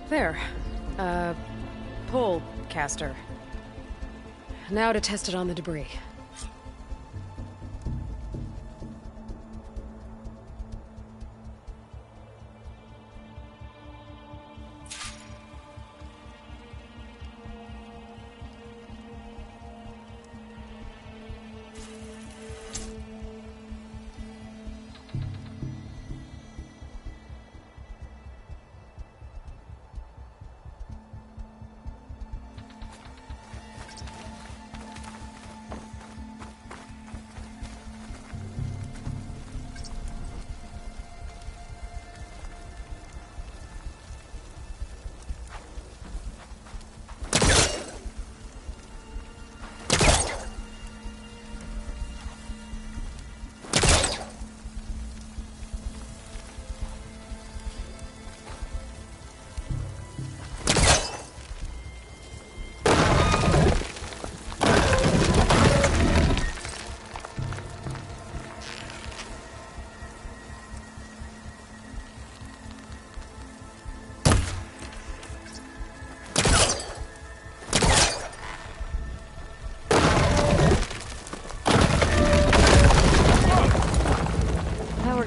There. Pole caster. Now to test it on the debris.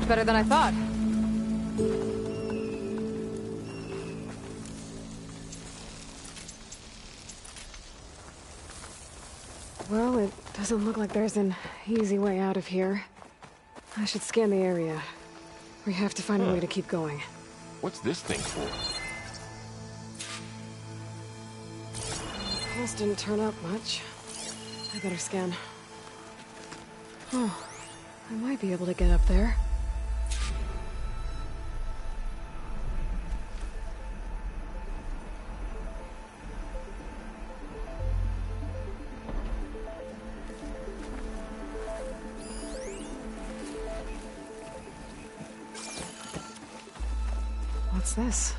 Better than I thought. Well, it doesn't look like there's an easy way out of here. I should scan the area. We have to find a way to keep going. What's this thing for? Pulse didn't turn up much. I better scan. Oh, I might be able to get up there. What's this?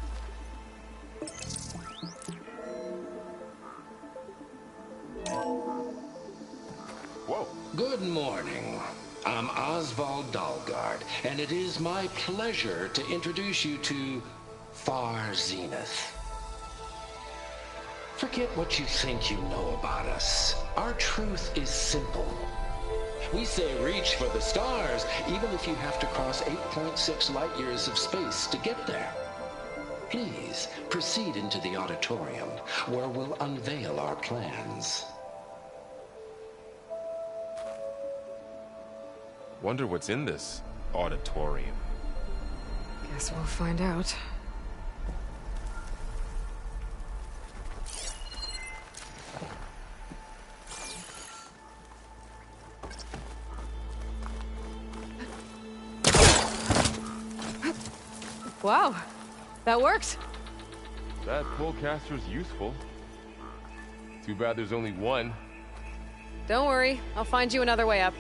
Whoa. Good morning. I'm Oswald Dalgard, and it is my pleasure to introduce you to Far Zenith. Forget what you think you know about us. Our truth is simple. We say reach for the stars, even if you have to cross 8.6 light years of space to get there. Please proceed into the auditorium, where we'll unveil our plans. Wonder what's in this auditorium. Guess we'll find out. Wow, that worked. That pullcaster's useful. Too bad there's only one. Don't worry, I'll find you another way up.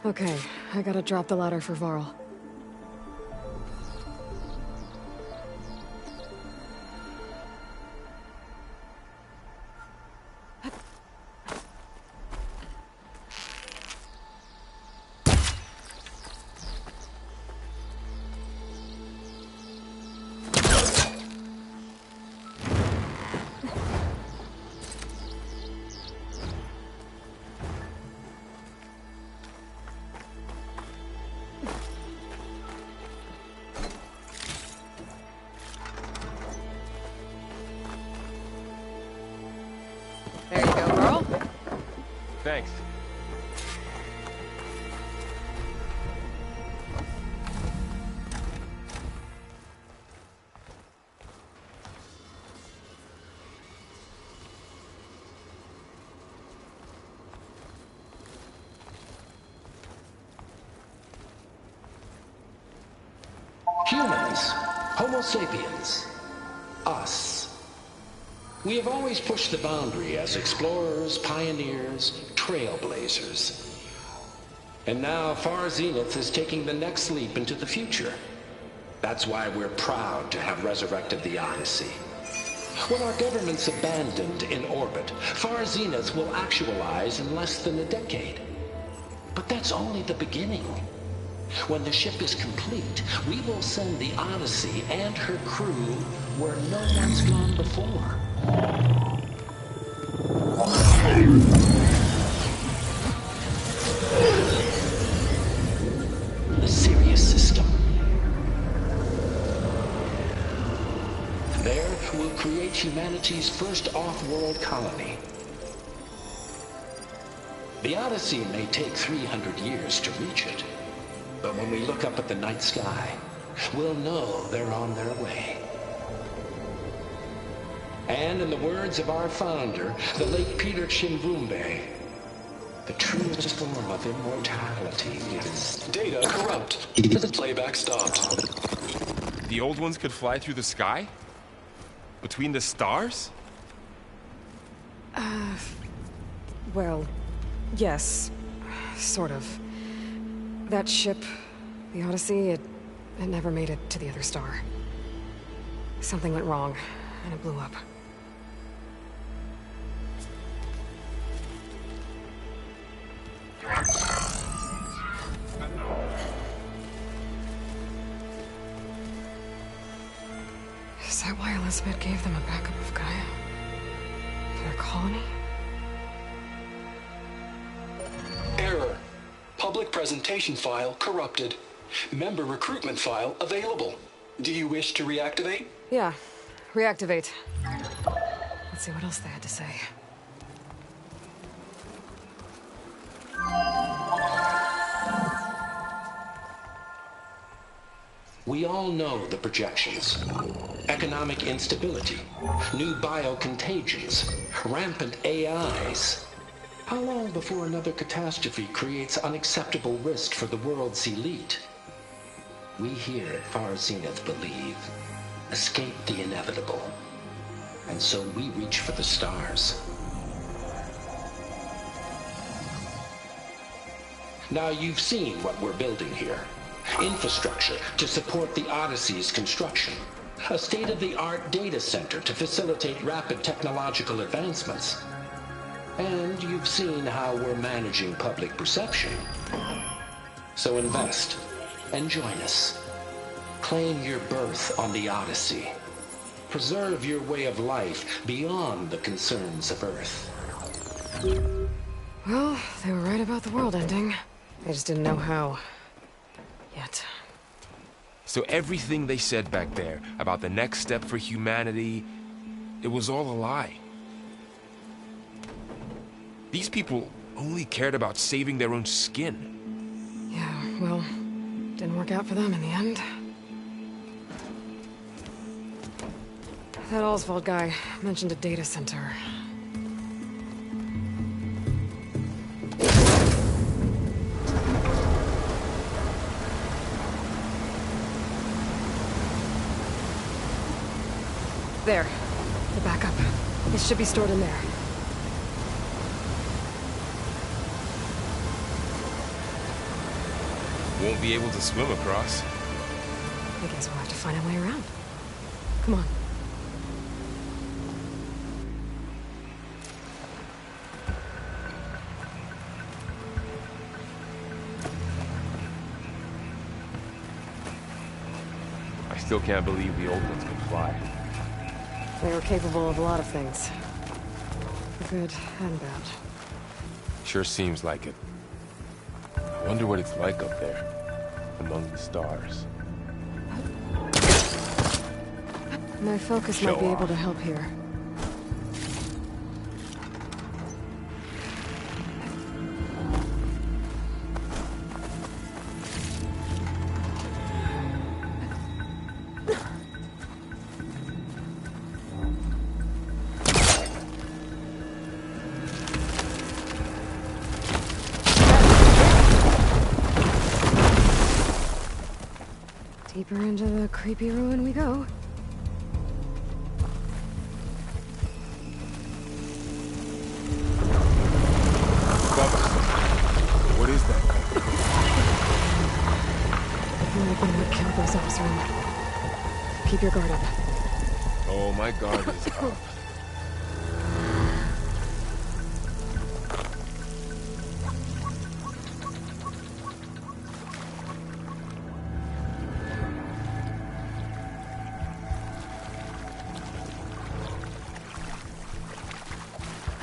Okay, I gotta drop the ladder for Varl. There you go, Varl. Thanks. Humans, Homo sapiens, us. We have always pushed the boundary as explorers, pioneers, trailblazers. And now Far Zenith is taking the next leap into the future. That's why we're proud to have resurrected the Odyssey. When our government's abandoned in orbit, Far Zenith will actualize in less than a decade. But that's only the beginning. When the ship is complete, we will send the Odyssey and her crew where no one's gone before. The Sirius system. There, we'll create humanity's first off-world colony. The Odyssey may take 300 years to reach it. But when we look up at the night sky, we'll know they're on their way. And in the words of our founder, the late Peter Chimvumbe, the truest form of immortality is... Data corrupt. Playback stopped. The old ones could fly through the sky? Between the stars? Well, yes. Sort of. That ship, the Odyssey, it never made it to the other star. Something went wrong, and it blew up. Is that why Elizabeth gave them a backup of Gaia? For their colony? Error. Public presentation file corrupted. Member recruitment file available. Do you wish to reactivate? Yeah. Reactivate. Let's see what else they had to say. We all know the projections. Economic instability, new biocontagions, rampant AIs. How long before another catastrophe creates unacceptable risk for the world's elite? We here at Far Zenith believe, escape the inevitable. And so we reach for the stars. Now you've seen what we're building here. Infrastructure to support the Odyssey's construction. A state-of-the-art data center to facilitate rapid technological advancements. And you've seen how we're managing public perception. So invest and join us. Claim your berth on the Odyssey. Preserve your way of life beyond the concerns of Earth. Well, they were right about the world ending. They just didn't know how. Yet. So everything they said back there about the next step for humanity, it was all a lie. These people only cared about saving their own skin. Yeah, well, didn't work out for them in the end. That Oswald guy mentioned a data center. There. The backup. It should be stored in there. won't be able to swim across. I guess we'll have to find a way around. Come on. I still can't believe the old ones could fly. They were capable of a lot of things. Good and bad. Sure seems like it. I wonder what it's like up there, among the stars. My focus Show might be able off. to help here. Deeper into the creepy ruin we go. What is that? Might have been what killed those Observer. Keep your guard up. Oh, my guard is up.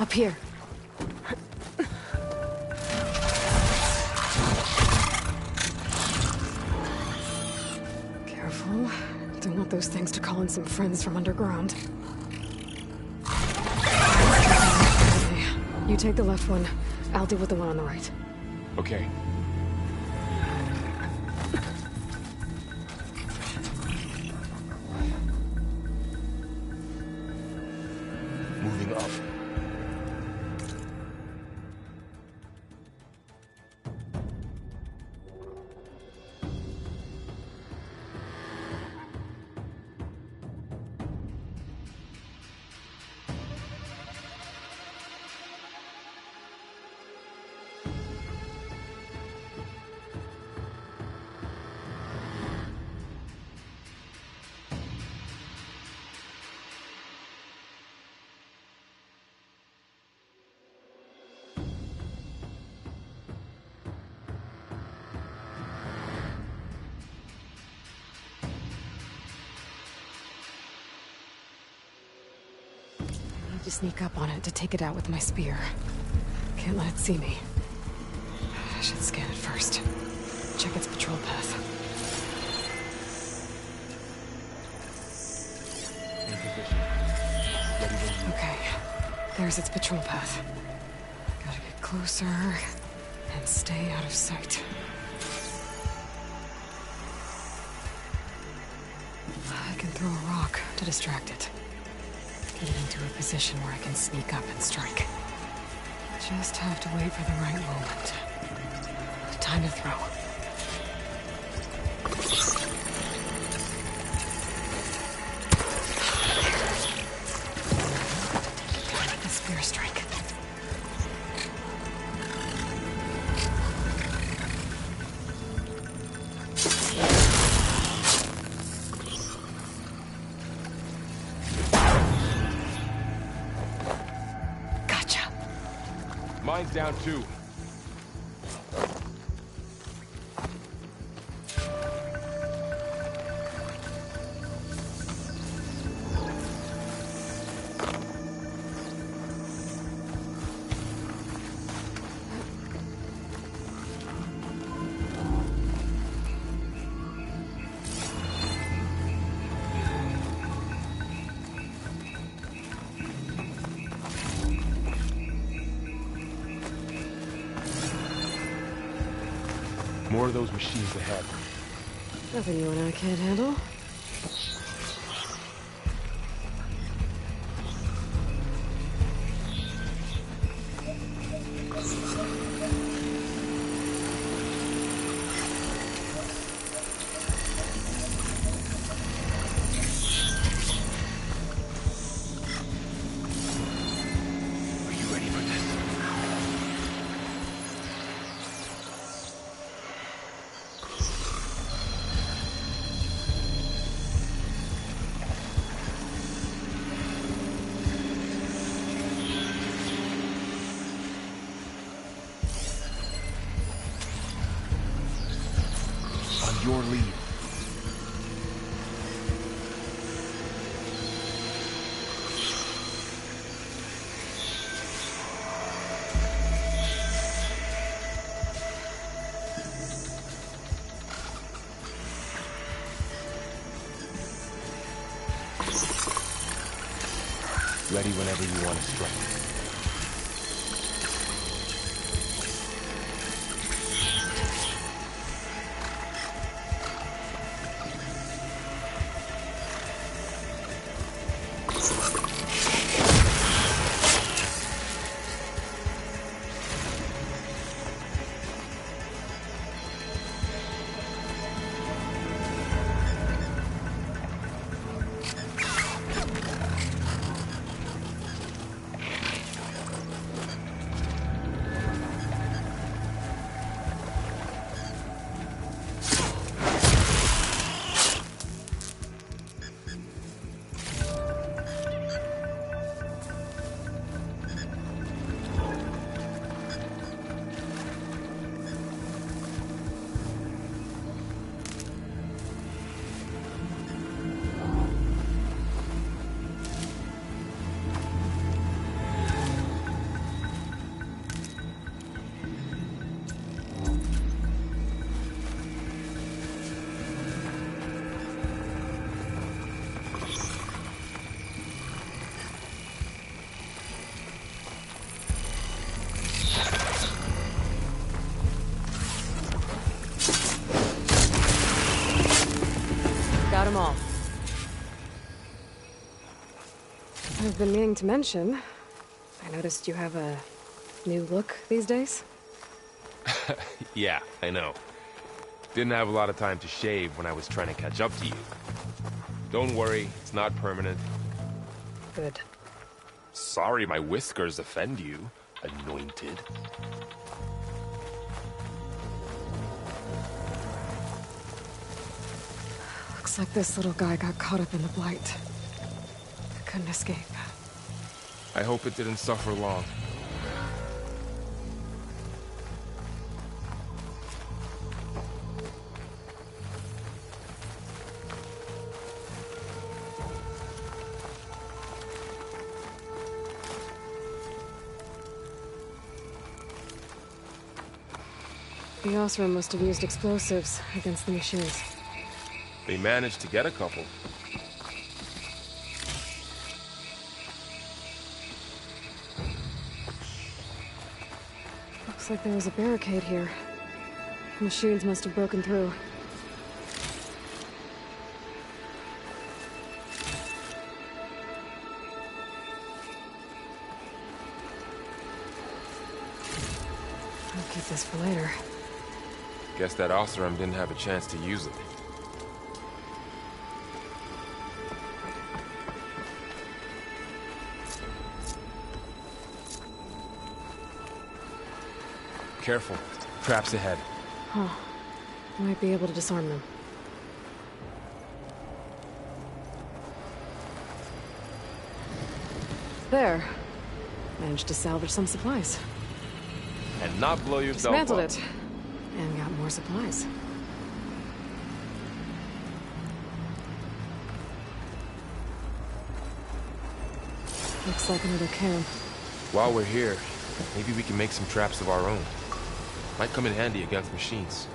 Up here. Careful. Don't want those things to call in some friends from underground. Okay. You take the left one. I'll deal with the one on the right. Okay. Moving up. I need to sneak up on it to take it out with my spear. Can't let it see me. I should scan it first. Check its patrol path. In position. Ready to move. Okay, there's its patrol path. Gotta get closer and stay out of sight. I can throw a rock to distract it. Get it into a position where I can sneak up and strike. Just have to wait for the right moment. Time to throw. The spear strike. Gotcha. Mine's down too. More of those machines ahead. Nothing you and I can't handle. Are you ready for this? your lead. Ready whenever you want to strike. Got 'em all. I've been meaning to mention, I noticed you have a new look these days. Yeah, I know. Didn't have a lot of time to shave when I was trying to catch up to you. Don't worry, it's not permanent. Good. Sorry my whiskers offend you, anointed. Looks like this little guy got caught up in the Blight. Couldn't escape. I hope it didn't suffer long. The Osram must have used explosives against the machines. They managed to get a couple. Looks like there was a barricade here. The machines must have broken through. I'll keep this for later. Guess that Osram didn't have a chance to use it. Careful. Traps ahead. Huh. Might be able to disarm them. There. Managed to salvage some supplies. And not blow yourself Dismantled up. it. And got more supplies. Looks like another camp. While we're here, maybe we can make some traps of our own. Might come in handy against machines.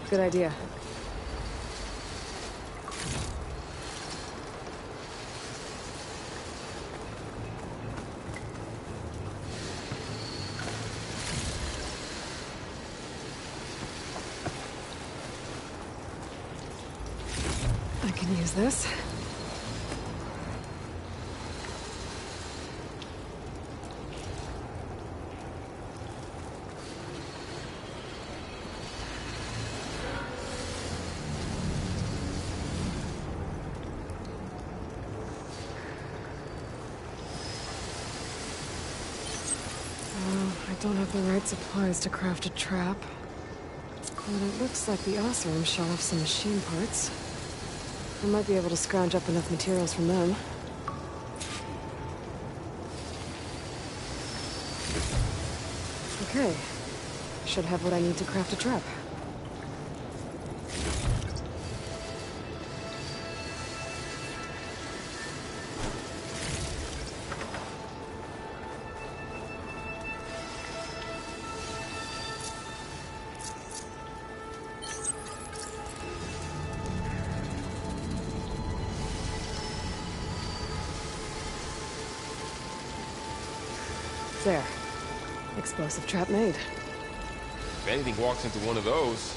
Good idea. I can use this. I don't have the right supplies to craft a trap. But it looks like the Osram shot off some machine parts. I might be able to scrounge up enough materials from them. Okay. Should have what I need to craft a trap. There. Explosive trap made. If anything walks into one of those,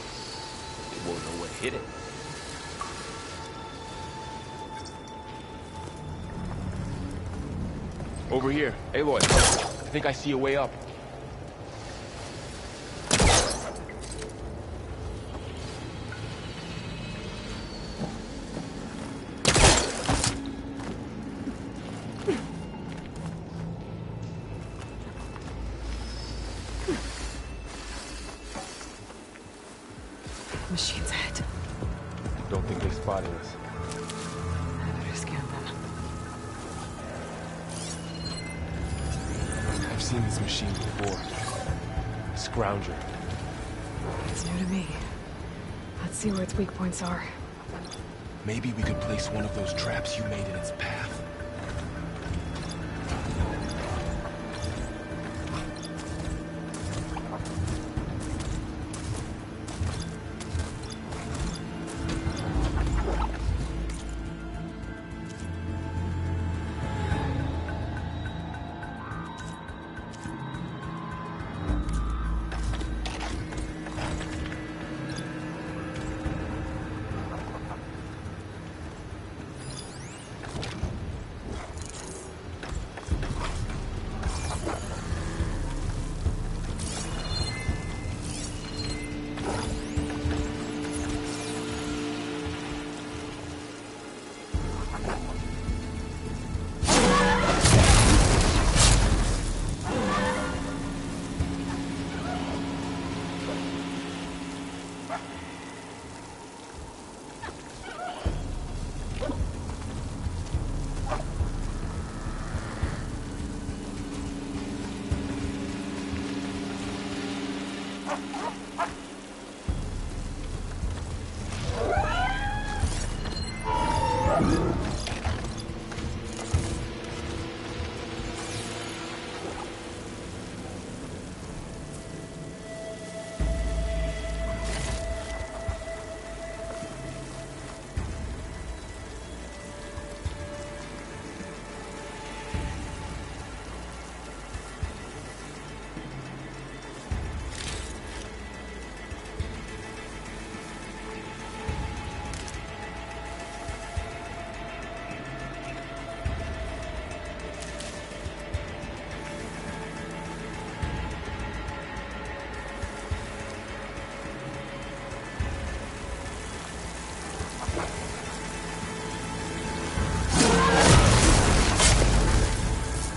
they won't know what hit it. Over here. Aloy, I think I see a way up. Machines ahead. Don't think they spotted us. I better scan them. I've seen this machine before. Scrounger. It's new to me. Let's see where its weak points are. Maybe we could place one of those traps you made in its path.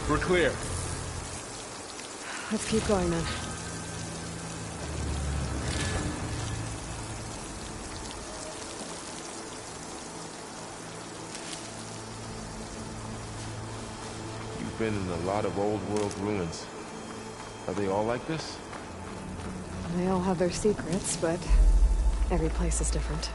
We're clear. Let's keep going then. You've been in a lot of old world ruins. Are they all like this? They all have their secrets, but every place is different.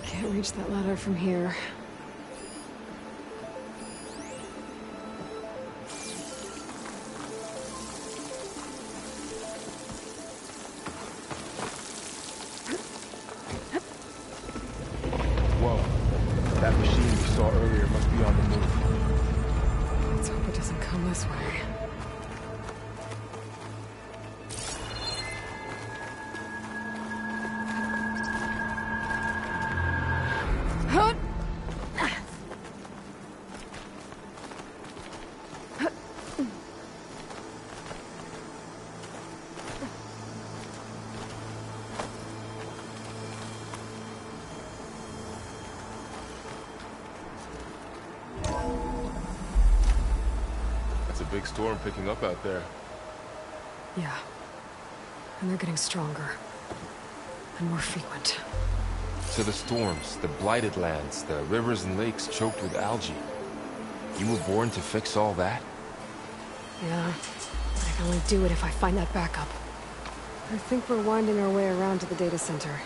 Can't reach that ladder from here. Whoa. That machine we saw earlier must be on the move. Let's hope it doesn't come this way. It's a big storm picking up out there. Yeah. And they're getting stronger. And more frequent. So the storms, the blighted lands, the rivers and lakes choked with algae. You were born to fix all that? Yeah, but I can only do it if I find that backup. I think we're winding our way around to the data center.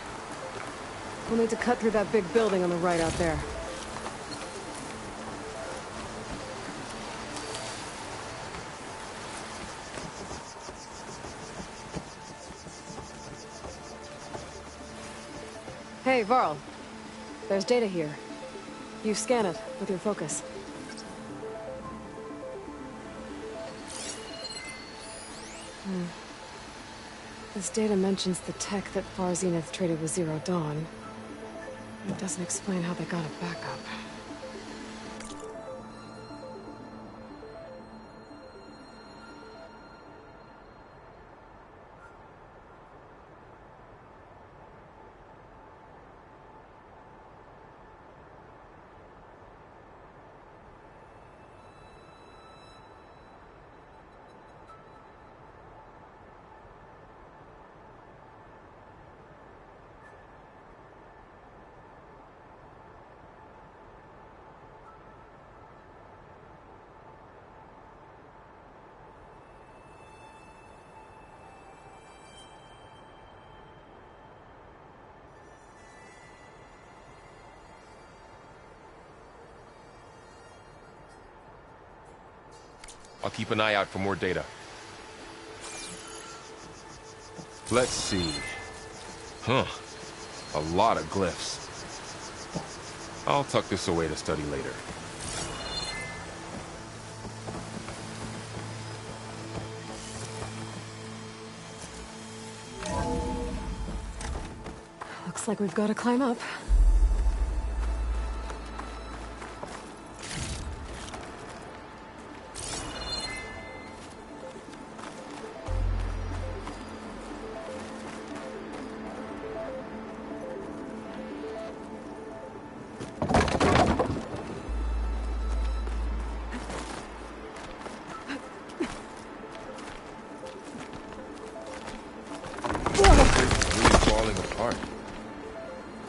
We'll need to cut through that big building on the right out there. Hey, Varl. There's data here. You scan it with your focus. This data mentions the tech that Far Zenith traded with Zero Dawn. It doesn't explain how they got it back up. I'll keep an eye out for more data. Let's see. Huh. A lot of glyphs. I'll tuck this away to study later. Looks like we've got to climb up.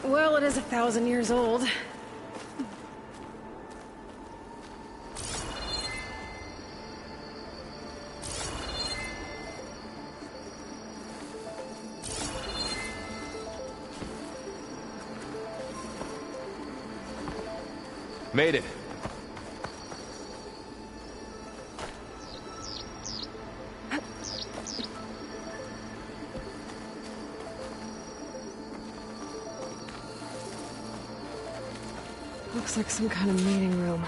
Well, it is 1,000 years old. Made it. Looks like some kind of meeting room.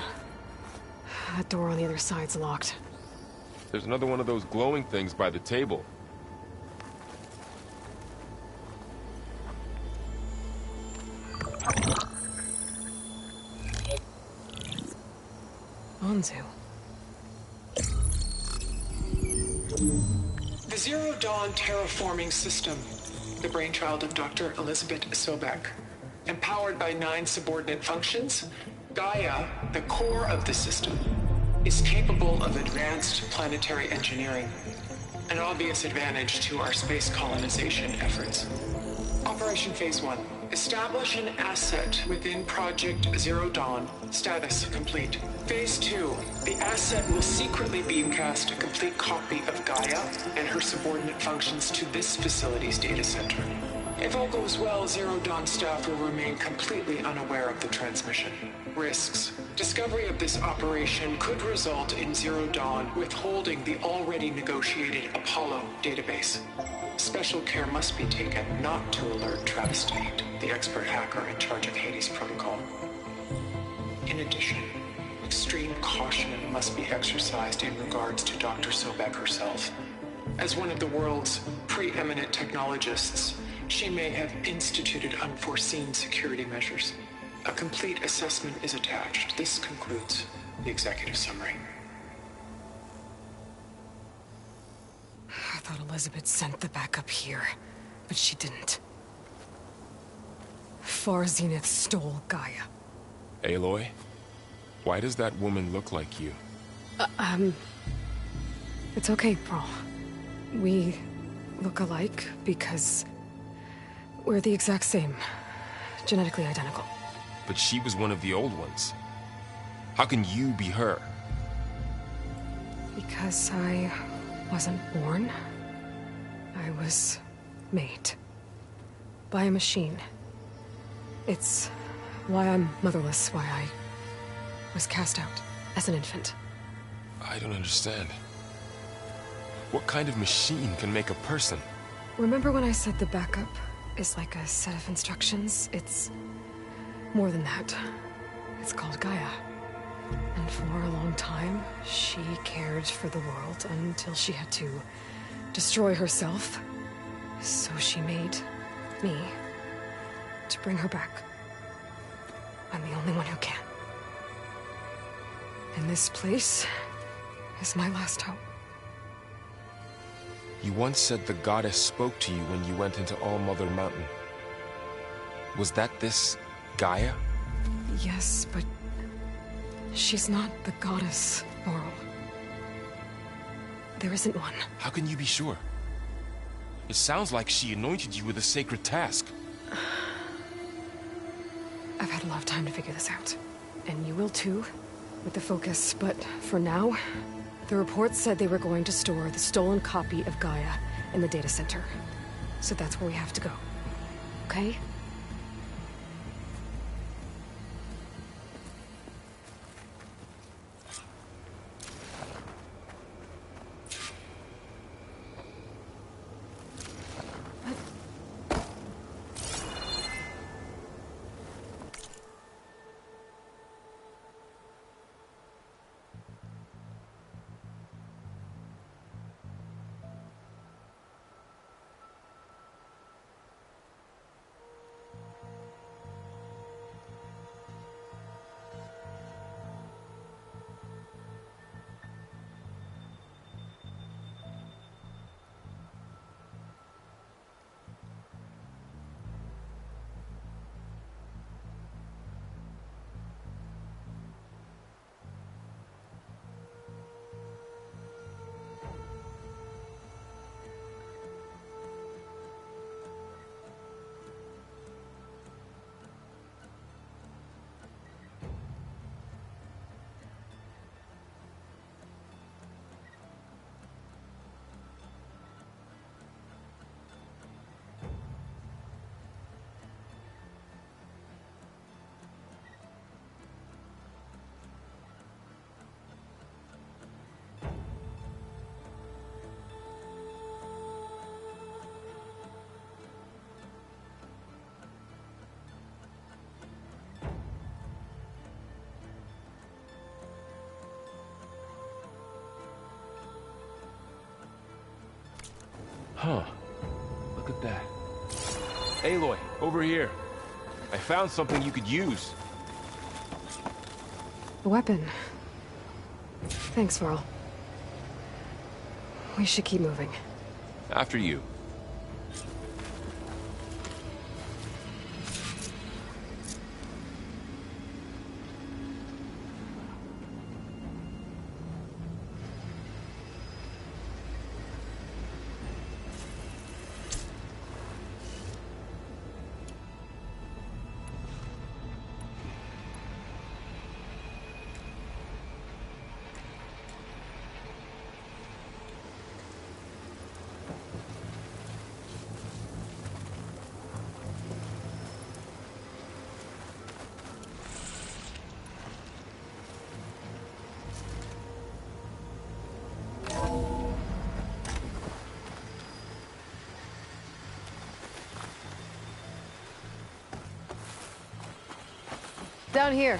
That door on the other side's locked. There's another one of those glowing things by the table. Anzu. The Zero Dawn terraforming system, the brainchild of Dr. Elizabeth Sobek. Empowered by 9 subordinate functions, Gaia, the core of the system, is capable of advanced planetary engineering, an obvious advantage to our space colonization efforts. Operation Phase 1. Establish an asset within Project Zero Dawn. Status complete. Phase 2. The asset will secretly beamcast a complete copy of Gaia and her subordinate functions to this facility's data center. If all goes well, Zero Dawn staff will remain completely unaware of the transmission. Risks. Discovery of this operation could result in Zero Dawn withholding the already negotiated Apollo database. Special care must be taken not to alert Travis Tate, the expert hacker in charge of Hades Protocol. In addition, extreme caution must be exercised in regards to Dr. Sobek herself. As one of the world's preeminent technologists, she may have instituted unforeseen security measures. A complete assessment is attached. This concludes the executive summary. I thought Elizabeth sent the backup here, but she didn't. Far Zenith stole Gaia. Aloy? Why does that woman look like you? It's okay, Pearl. We look alike because we're the exact same. genetically identical. But she was one of the old ones. How can you be her? Because I wasn't born. I was made. By a machine. It's why I'm motherless, why I was cast out as an infant. I don't understand. What kind of machine can make a person? Remember when I said the backup is like a set of instructions? It's more than that. It's called Gaia. And for a long time, she cared for the world until she had to destroy herself. So she made me to bring her back. I'm the only one who can. And this place is my last hope. You once said the goddess spoke to you when you went into All-Mother Mountain. Was that this Gaia? Yes, but she's not the goddess, Laurel. There isn't one. How can you be sure? It sounds like she anointed you with a sacred task. I've had a lot of time to figure this out. And you will too, with the focus. But for now, the report said they were going to store the stolen copy of Gaia in the data center. So that's where we have to go. Okay? Huh. Look at that. Aloy, over here. I found something you could use. A weapon. Thanks, Varl. We should keep moving. After you. Down here.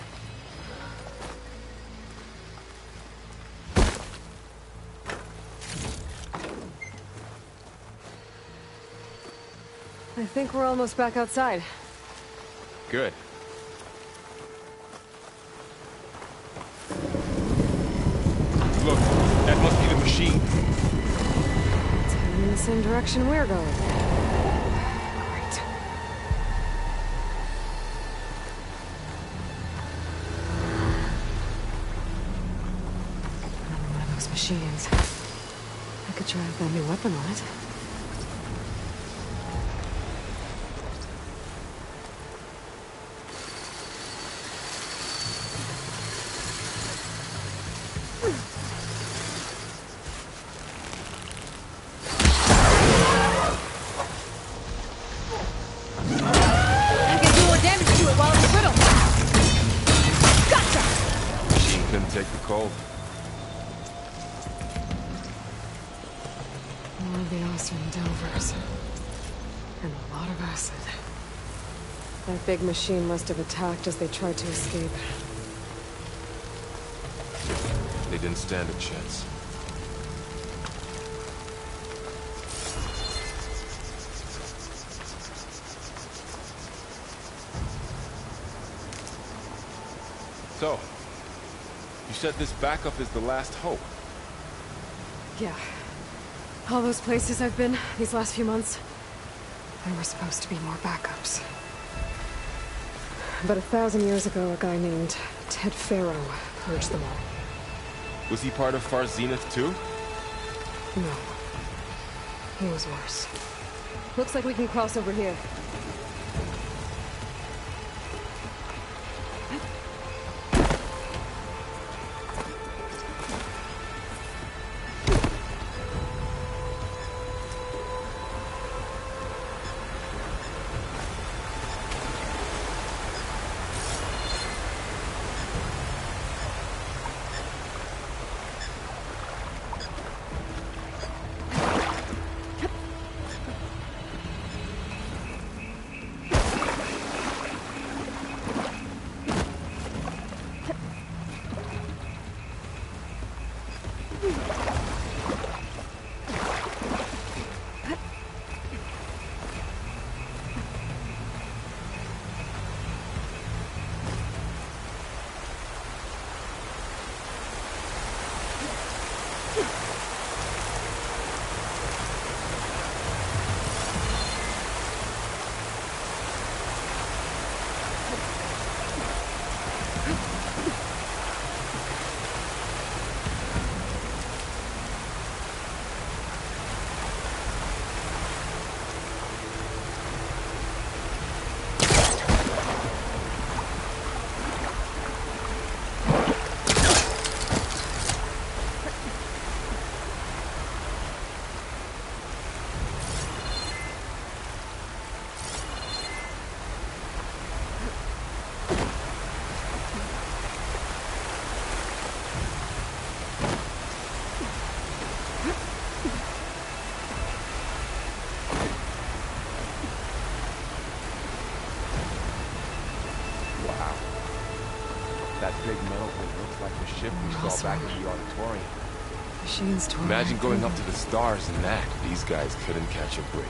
I think we're almost back outside. Good. Look, that must be the machine. It's heading in the same direction we're going. Great. Another one of those machines. I could try that new weapon on it. I can do more damage to it while it's brittle. Gotcha! Machine couldn't take the cold. More of the Oseram Delvers. And a lot of acid. That big machine must have attacked as they tried to escape. They didn't stand a chance. So, you said this backup is the last hope. Yeah. All those places I've been these last few months, there were supposed to be more backups. But 1,000 years ago, a guy named Ted Faro purged them all. Was he part of Far Zenith too? No. He was worse. Looks like we can cross over here. That big metal thing looks like the ship we saw back in the auditorium. Machines tore Imagine right going through up to the stars in that. These guys couldn't catch a break.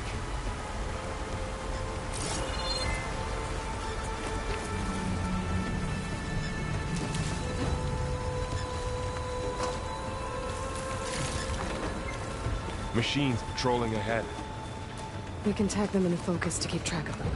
Machines patrolling ahead. We can tag them in focus to keep track of them.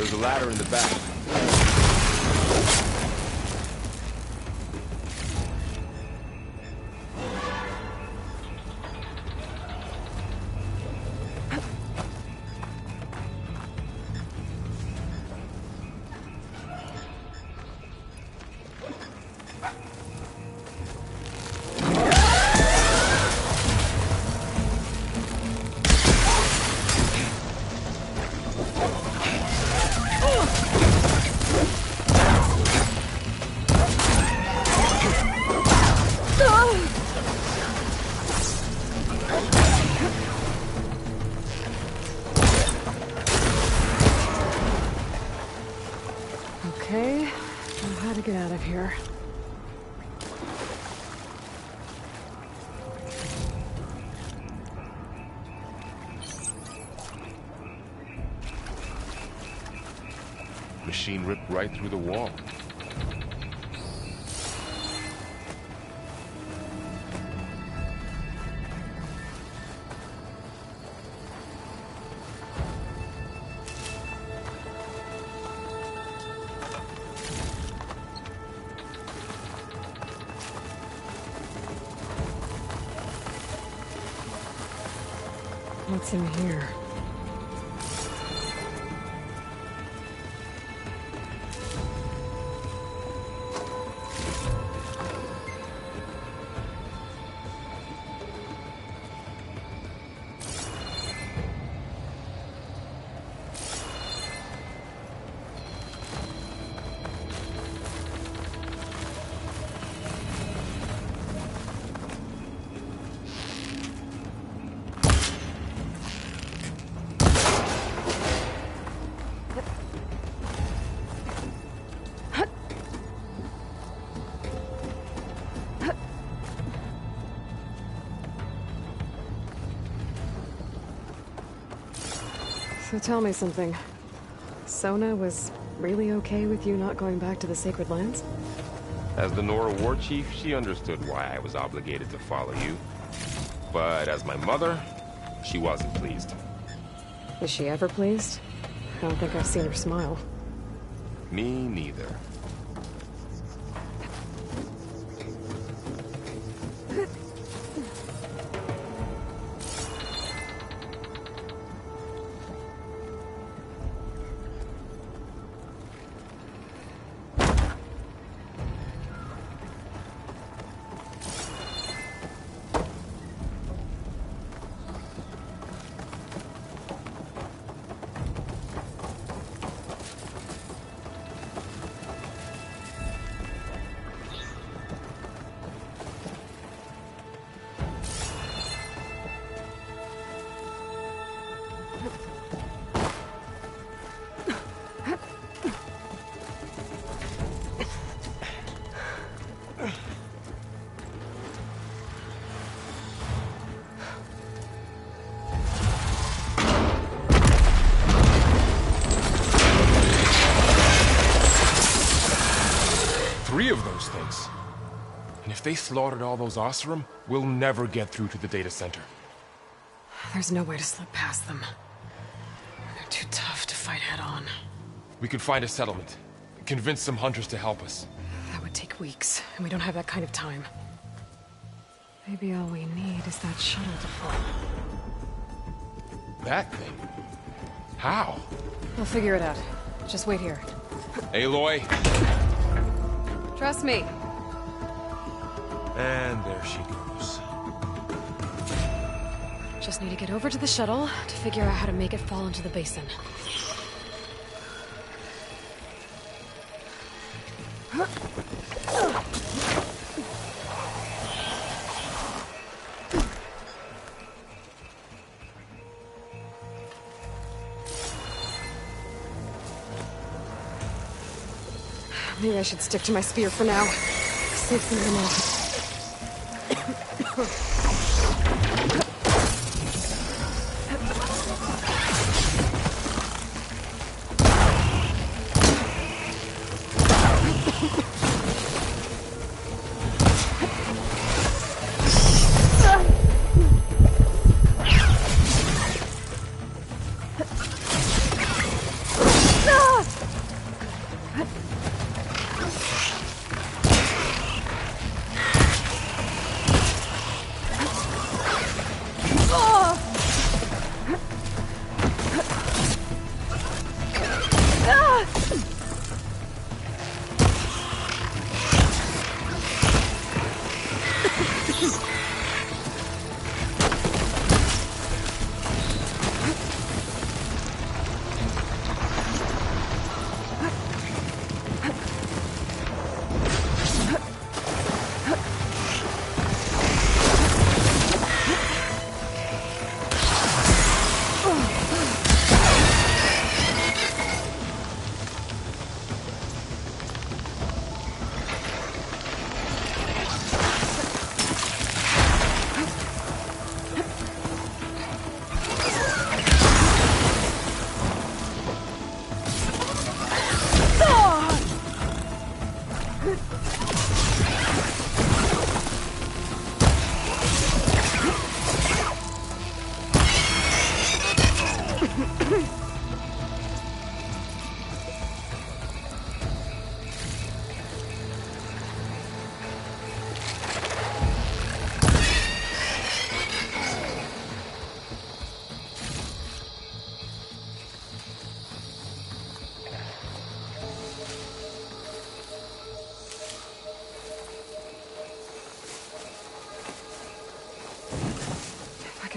There's a ladder in the back. Okay, know how to get out of here. Machine ripped right through the wall. What's in here? So tell me something. Sona was really okay with you not going back to the Sacred Lands? As the Nora war chief, she understood why I was obligated to follow you. But as my mother, she wasn't pleased. Is she ever pleased? I don't think I've seen her smile. Me neither. Of those things. And if they slaughtered all those Oseram, we'll never get through to the data center. There's no way to slip past them. They're too tough to fight head-on. We could find a settlement. Convince some hunters to help us. That would take weeks, and we don't have that kind of time. Maybe all we need is that shuttle to fly. That thing? How? We'll figure it out. Just wait here. Aloy. Trust me. And there she goes. Just need to get over to the shuttle to figure out how to make it fall into the basin. Maybe I should stick to my spear for now. Save some ammo.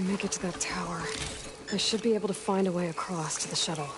can make it to that tower, I should be able to find a way across to the shuttle.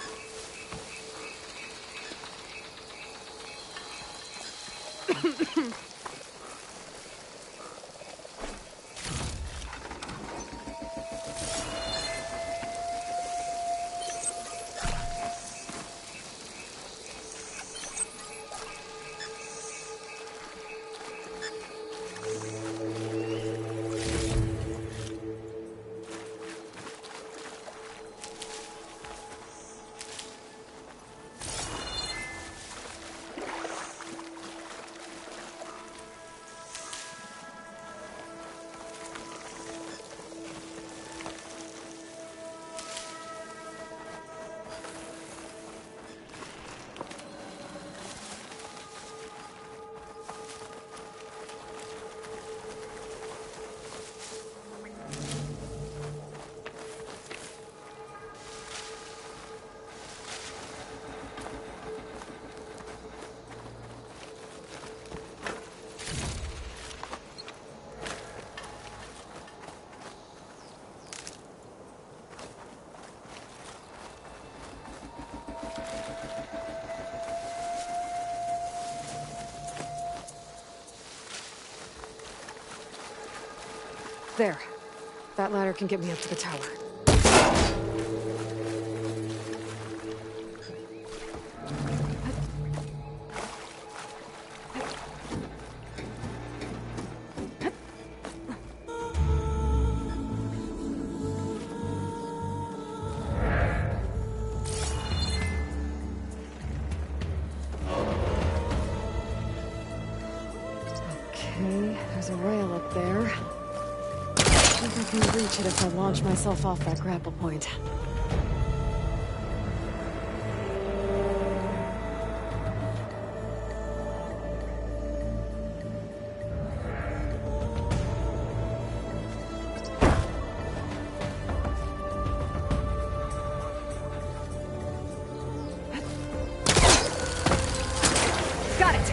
There. That ladder can get me up to the tower. Okay, there's a rail up there. I think I can reach it if I launch myself off that grapple point. Got it!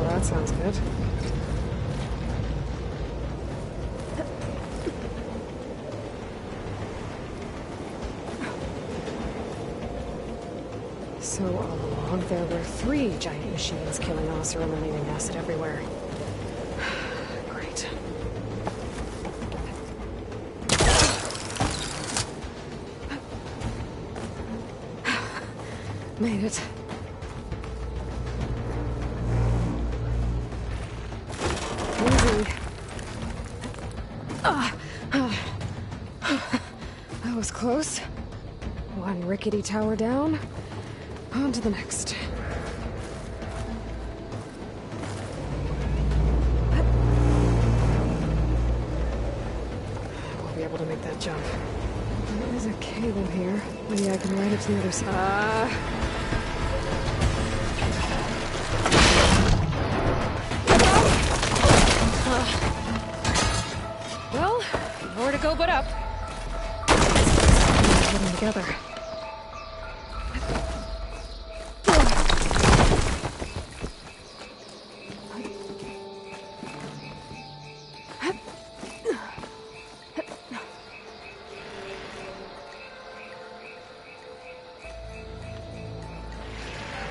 That sounds good. So all along, there were 3 giant machines killing Oseram and leaving acid everywhere. Great. Made it. That was close. One rickety tower down. On to the next. We'll be able to make that jump. There is a cable here. Maybe I can ride it to the other side. Well, nowhere to go but up. Put them together.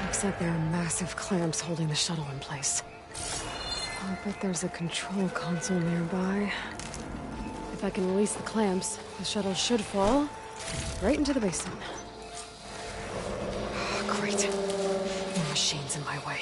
Looks like there are massive clamps holding the shuttle in place. I'll bet there's a control console nearby. If I can release the clamps, the shuttle should fall right into the basin. Great. More machines in my way.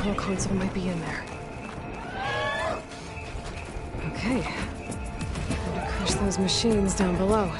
control console might be in there. Okay. Time to crush those machines down below.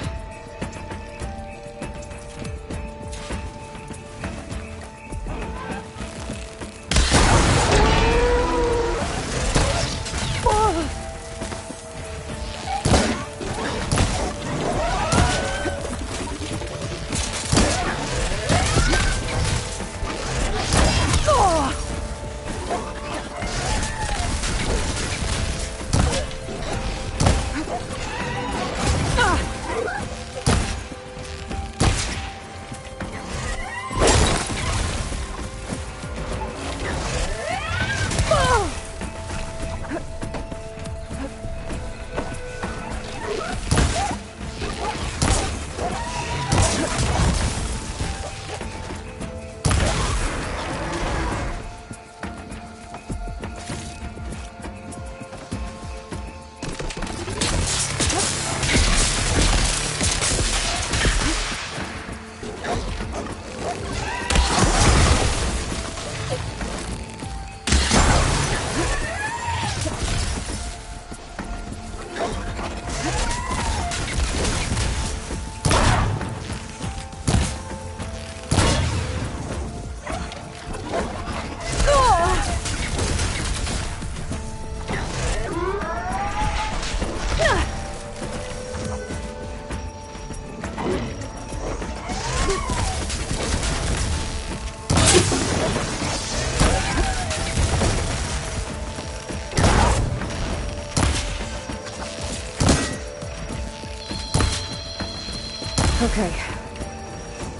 Okay.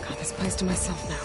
Got this place to myself now.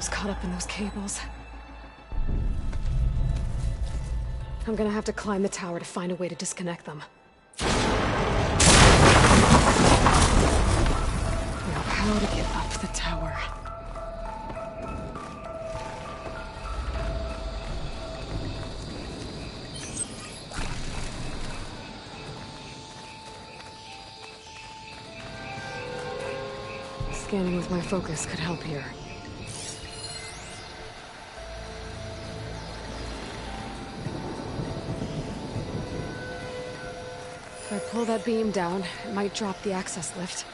Caught up in those cables. I'm gonna have to climb the tower to find a way to disconnect them. Now, how to get up the tower? Scanning with my focus could help here. If I pull that beam down, it might drop the access lift.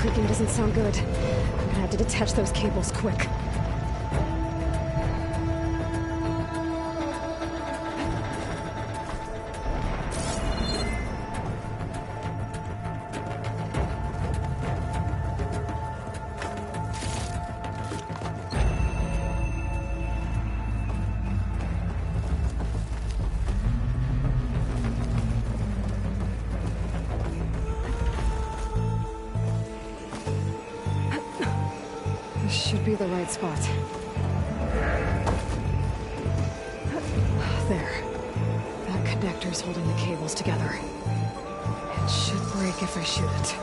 creaking doesn't sound good. I'm gonna have to detach those cables quick. This should be the right spot. There. That connector's holding the cables together. It should break if I shoot it.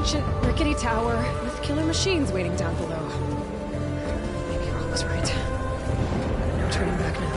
ancient, rickety tower with killer machines waiting down below. Maybe Rock was right. No turning back now.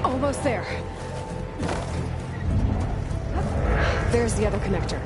Almost there. There's the other connector.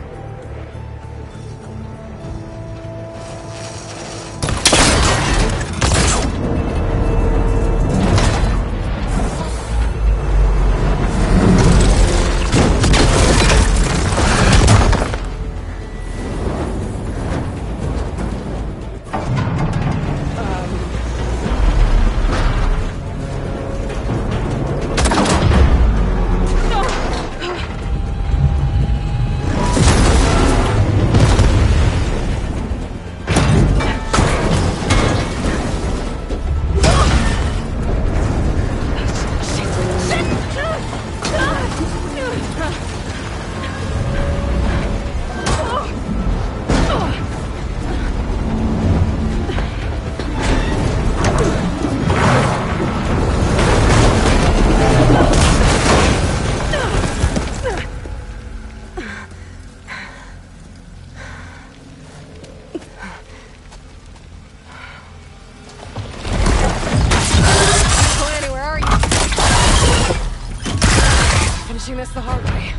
Finishing this the hard way.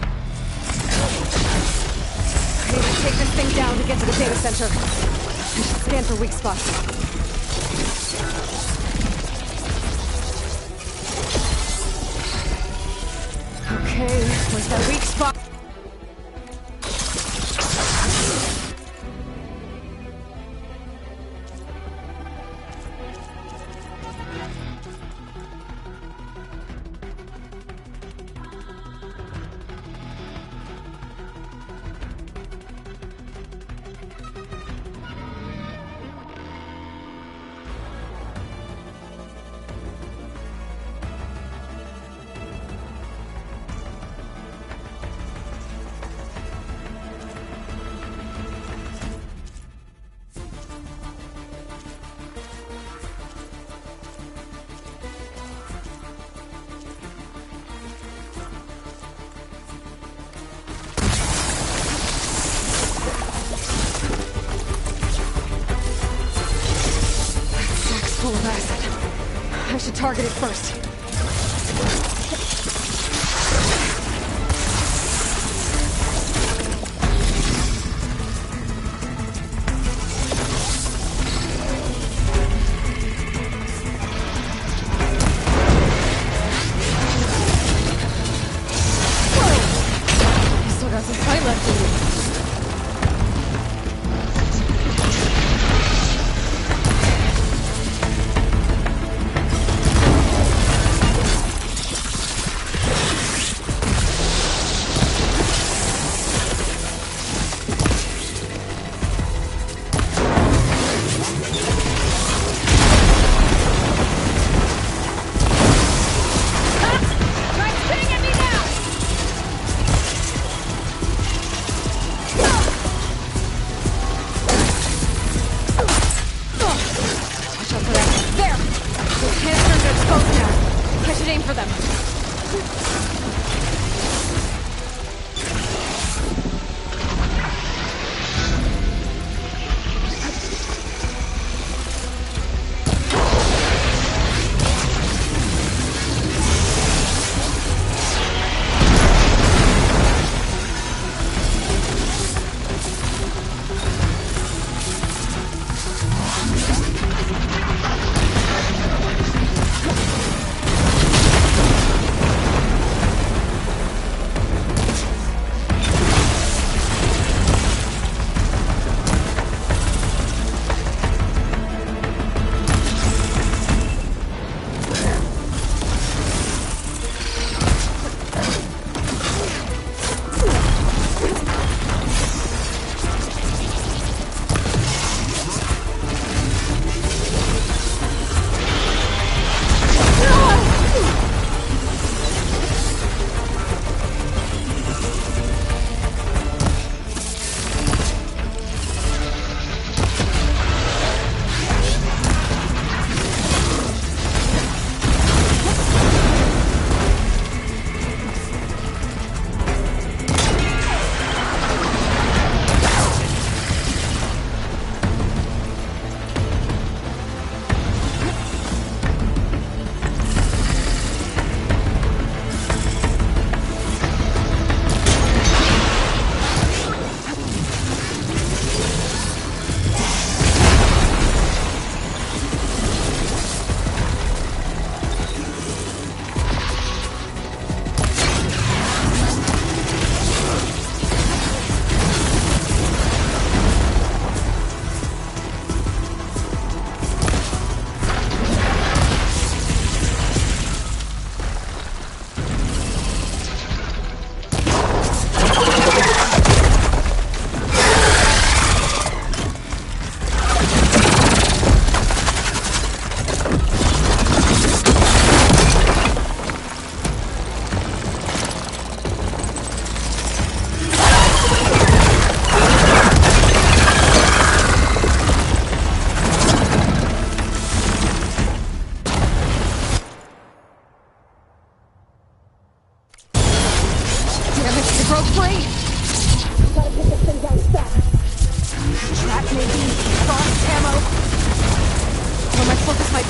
I need to take this thing down to get to the data center. I should scan for weak spots. Okay, where's that weak spot? Full of acid. I should target it first. Whoa! You still got some fight left in you.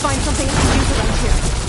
find something I can use around here.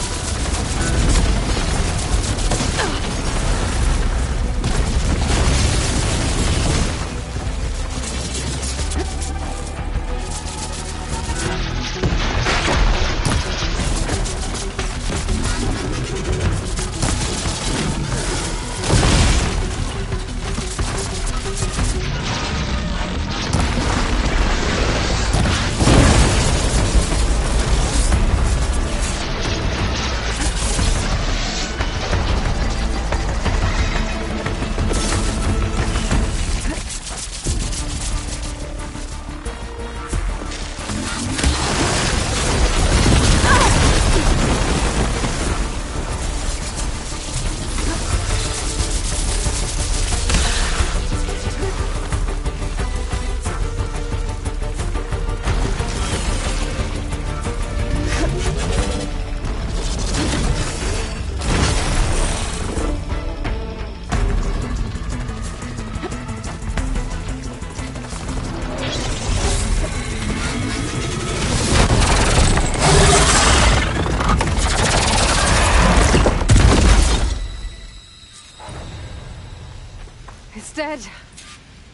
It's dead.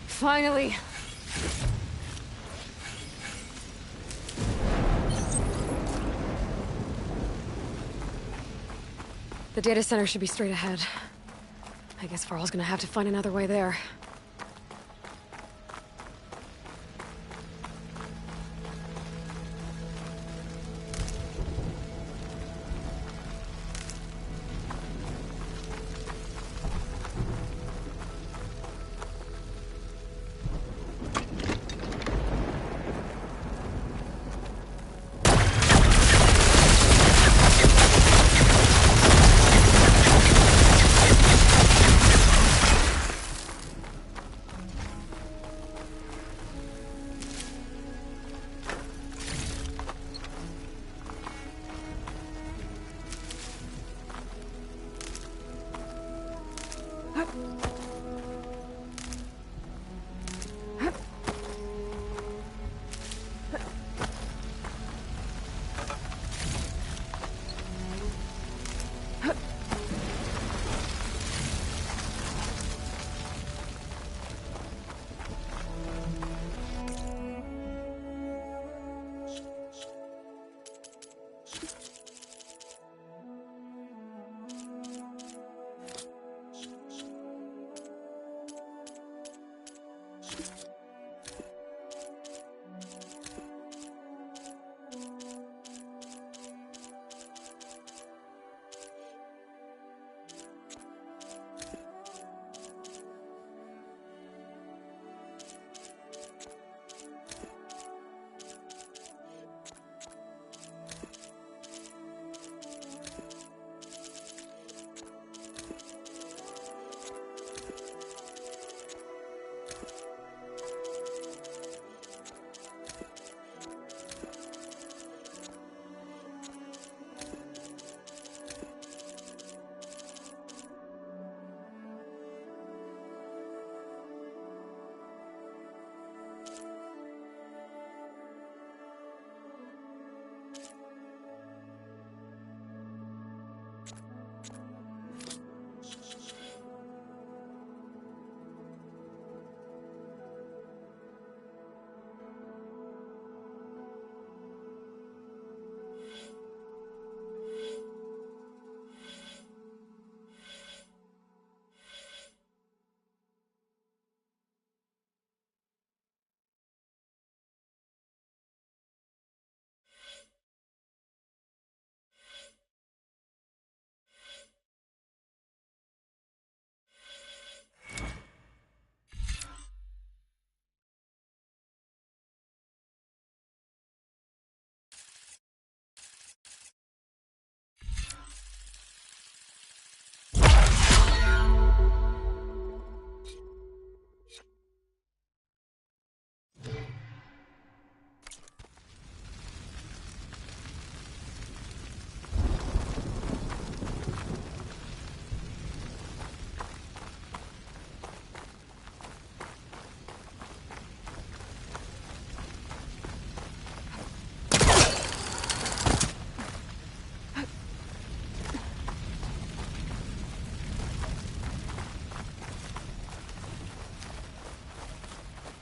Finally. The data center should be straight ahead. I guess Varl's gonna have to find another way there.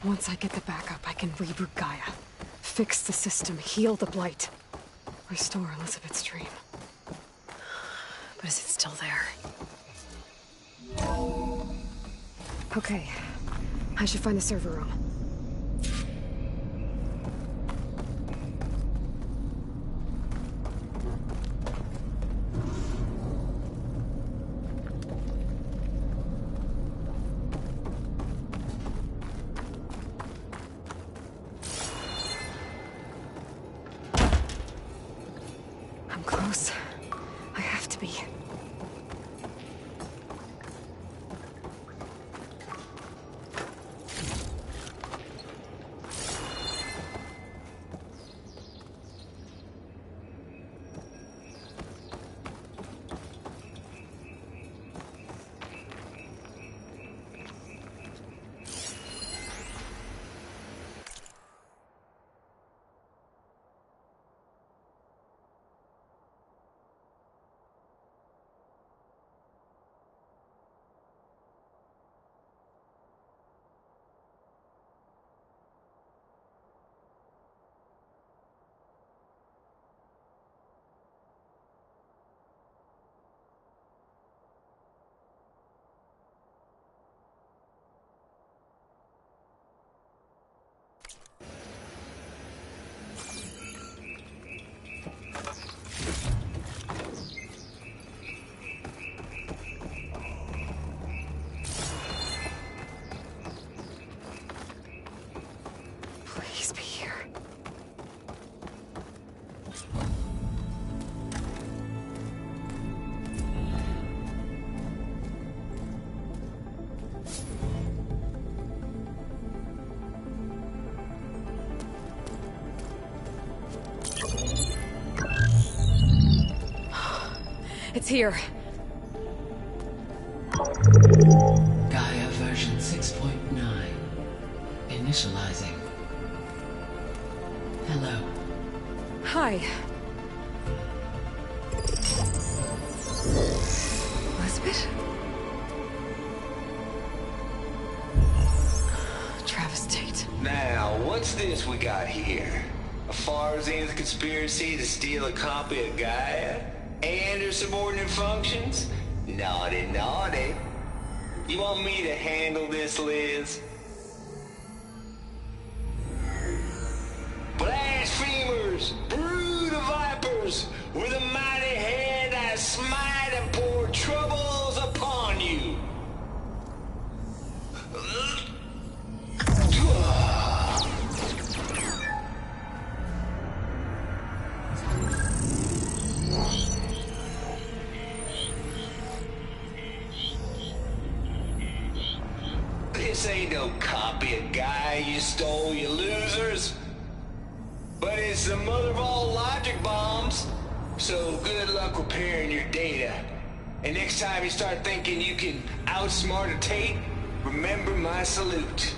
Once I get the backup, I can reboot Gaia. Fix the system, heal the Blight. Restore Elizabeth's dream. But is it still there? Okay. I should find the server room. I'm close. I have to be. Please be here. It's here. Gaia version 6.9. Initializing. Hello. Hi. Elizabeth? Travis Tate. Now, what's this we got here? A Farzian's conspiracy to steal a copy of Gaia? And her subordinate functions? Naughty, naughty. You want me to handle this, Liz? Blasphemers! Brood of vipers! With a mighty hand I smite and pour troubles upon you! This ain't no copy of Gaia you stole, you losers. But it's the mother of all logic bombs. So good luck repairing your data. And next time you start thinking you can outsmart a Tate, remember my salute.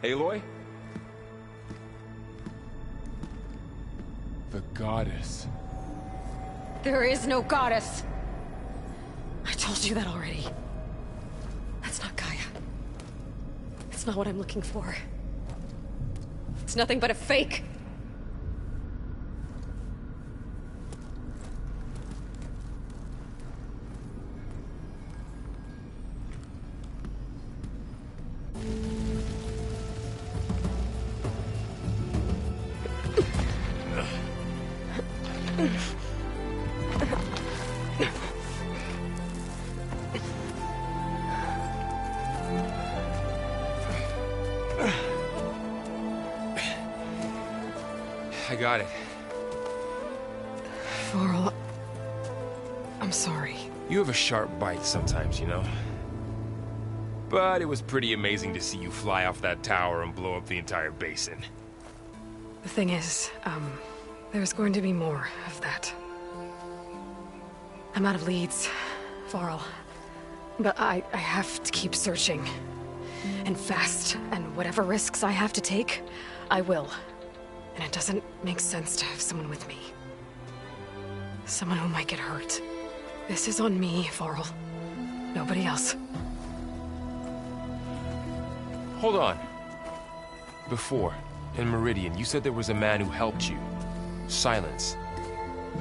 Aloy? The goddess. There is no goddess. I told you that already. That's not Gaia. It's not what I'm looking for. It's nothing but a fake. I got it. Varl, I'm sorry. You have a sharp bite sometimes, you know? But it was pretty amazing to see you fly off that tower and blow up the entire basin. The thing is, there's going to be more of that. I'm out of leads, Varl. But I have to keep searching. And fast. And whatever risks I have to take, I will. And it doesn't make sense to have someone with me. Someone who might get hurt. This is on me, Varl. Nobody else. Hold on. Before, in Meridian, you said there was a man who helped you. Silence.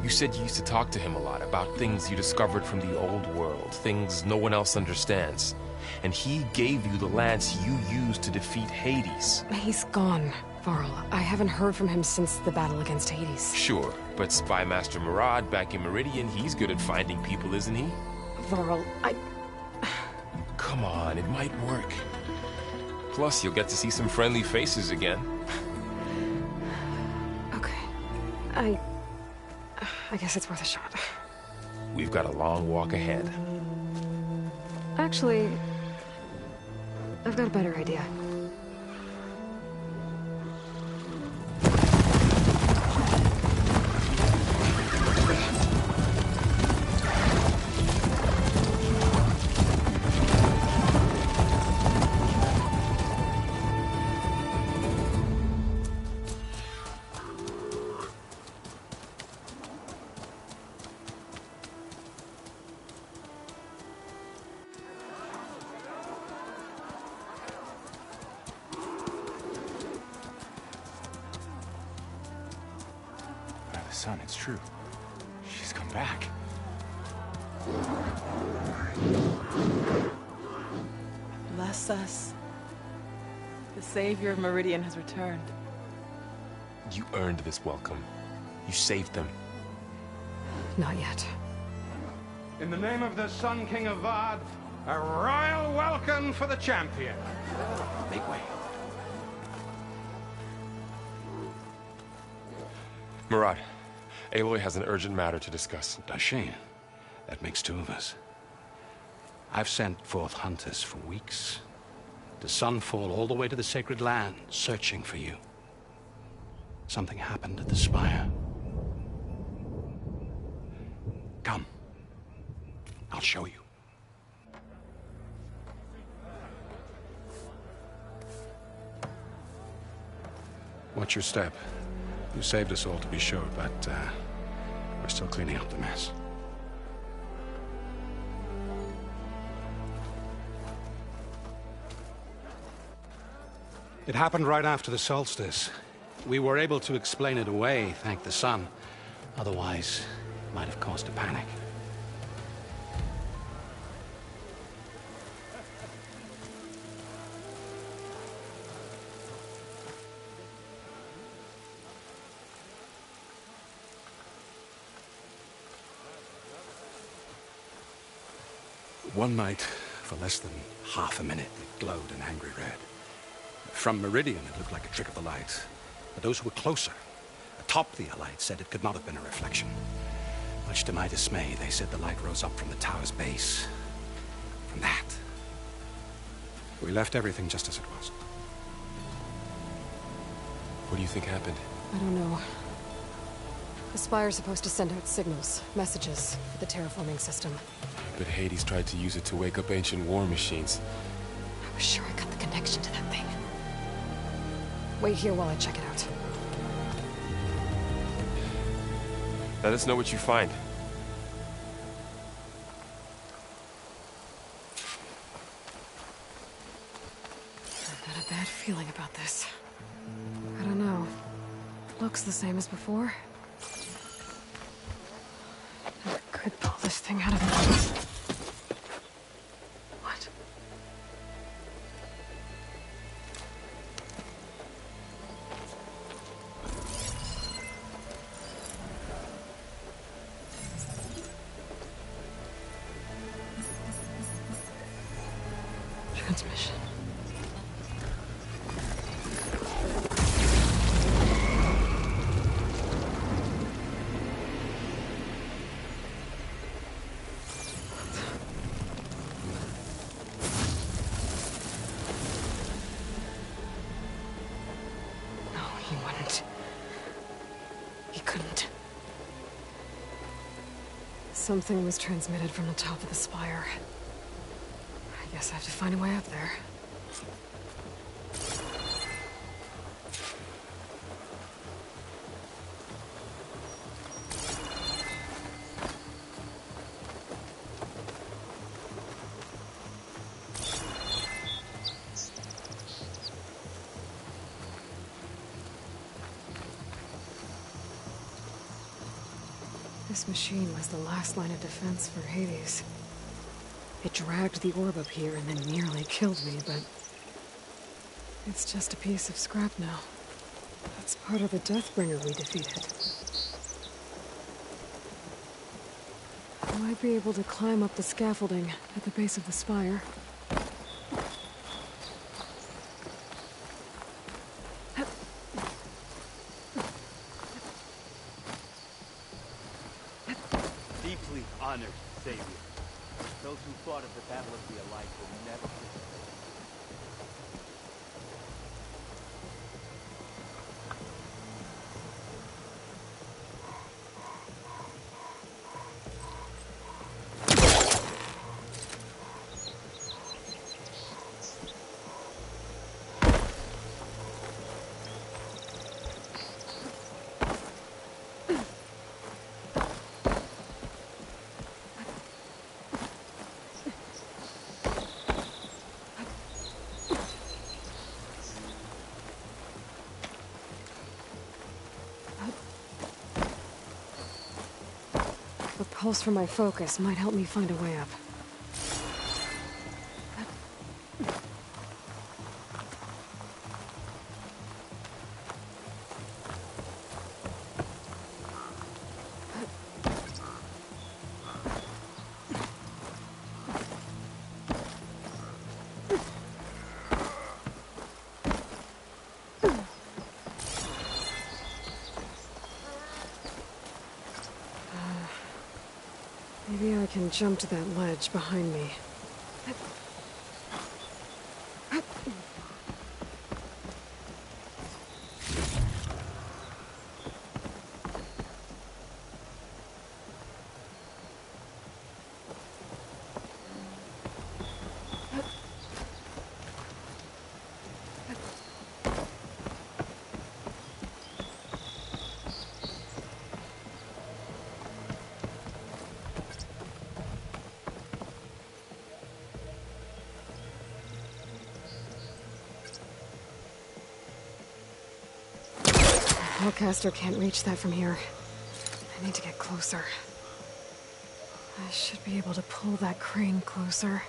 You said you used to talk to him a lot about things you discovered from the old world, things no one else understands. And he gave you the lance you used to defeat Hades. He's gone, Varl. I haven't heard from him since the battle against Hades. Sure, but Spy Master Murad back in Meridian, he's good at finding people, isn't he? Varl, Come on, it might work. Plus, you'll get to see some friendly faces again. Okay. I guess it's worth a shot. We've got a long walk ahead. Actually, I've got a better idea. Son, it's true. She's come back. Bless us. The savior of Meridian has returned. You earned this welcome. You saved them. Not yet. In the name of the Sun King of Vard, a royal welcome for the champion. Make way. Murad, Aloy has an urgent matter to discuss. Does she? That makes two of us. I've sent forth hunters for weeks. To Sunfall, all the way to the Sacred Land, searching for you. Something happened at the Spire. Come. I'll show you. Watch your step. You saved us all, to be sure, but we're still cleaning up the mess. It happened right after the solstice. We were able to explain it away, thank the sun. Otherwise, it might have caused a panic. One night, for less than half a minute, it glowed an angry red. From Meridian, it looked like a trick of the light. But those who were closer, atop the Allied, said it could not have been a reflection. Much to my dismay, they said the light rose up from the tower's base. From that. We left everything just as it was. What do you think happened? I don't know. The Spire's supposed to send out signals, messages, for the terraforming system. But Hades tried to use it to wake up ancient war machines. I was sure I got the connection to that thing. Wait here while I check it out. Let us know what you find. I've got a bad feeling about this. I don't know. Looks the same as before. Never could pull this thing out of me. What? Transmission. No, he wouldn't. He couldn't. Something was transmitted from the top of the spire. I guess I have to find a way up there. This machine was the last line of defense for Hades. It dragged the orb up here and then nearly killed me, but... it's just a piece of scrap now. That's part of the Deathbringer we defeated. I might be able to climb up the scaffolding at the base of the spire. Deeply honored, Savior. Those who fought at the Battle of the Allies will never forget. The pulse from my focus might help me find a way up. Maybe I can jump to that ledge behind me. Hellcaster can't reach that from here. I need to get closer. I should be able to pull that crane closer.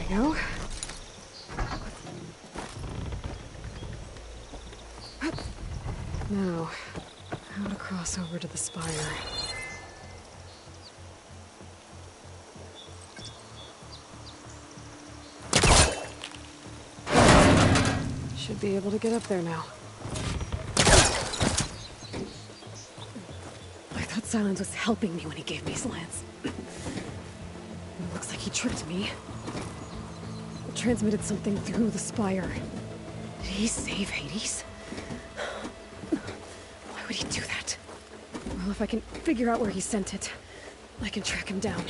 Go. Now, how to cross over to the spire. Should be able to get up there now. I thought Silence was helping me when he gave me slants. It looks like he tricked me. Transmitted something through the spire. Did he save Hades? Why would he do that? Well, if I can figure out where he sent it, I can track him down.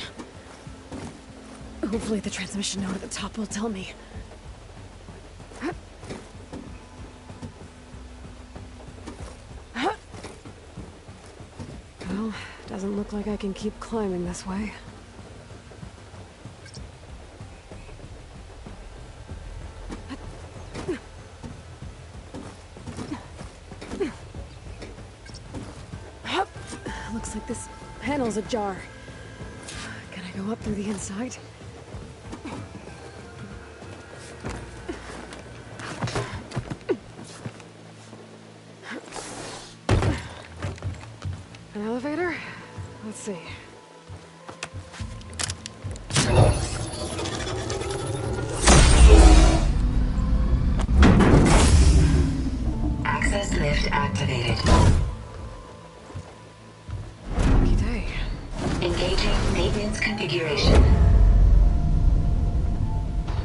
Hopefully the transmission node at the top will tell me. Doesn't look like I can keep climbing this way. Looks like this panel's ajar. Can I go up through the inside? An elevator? Let's see. Access lift activated. Lucky day. Engaging maintenance configuration.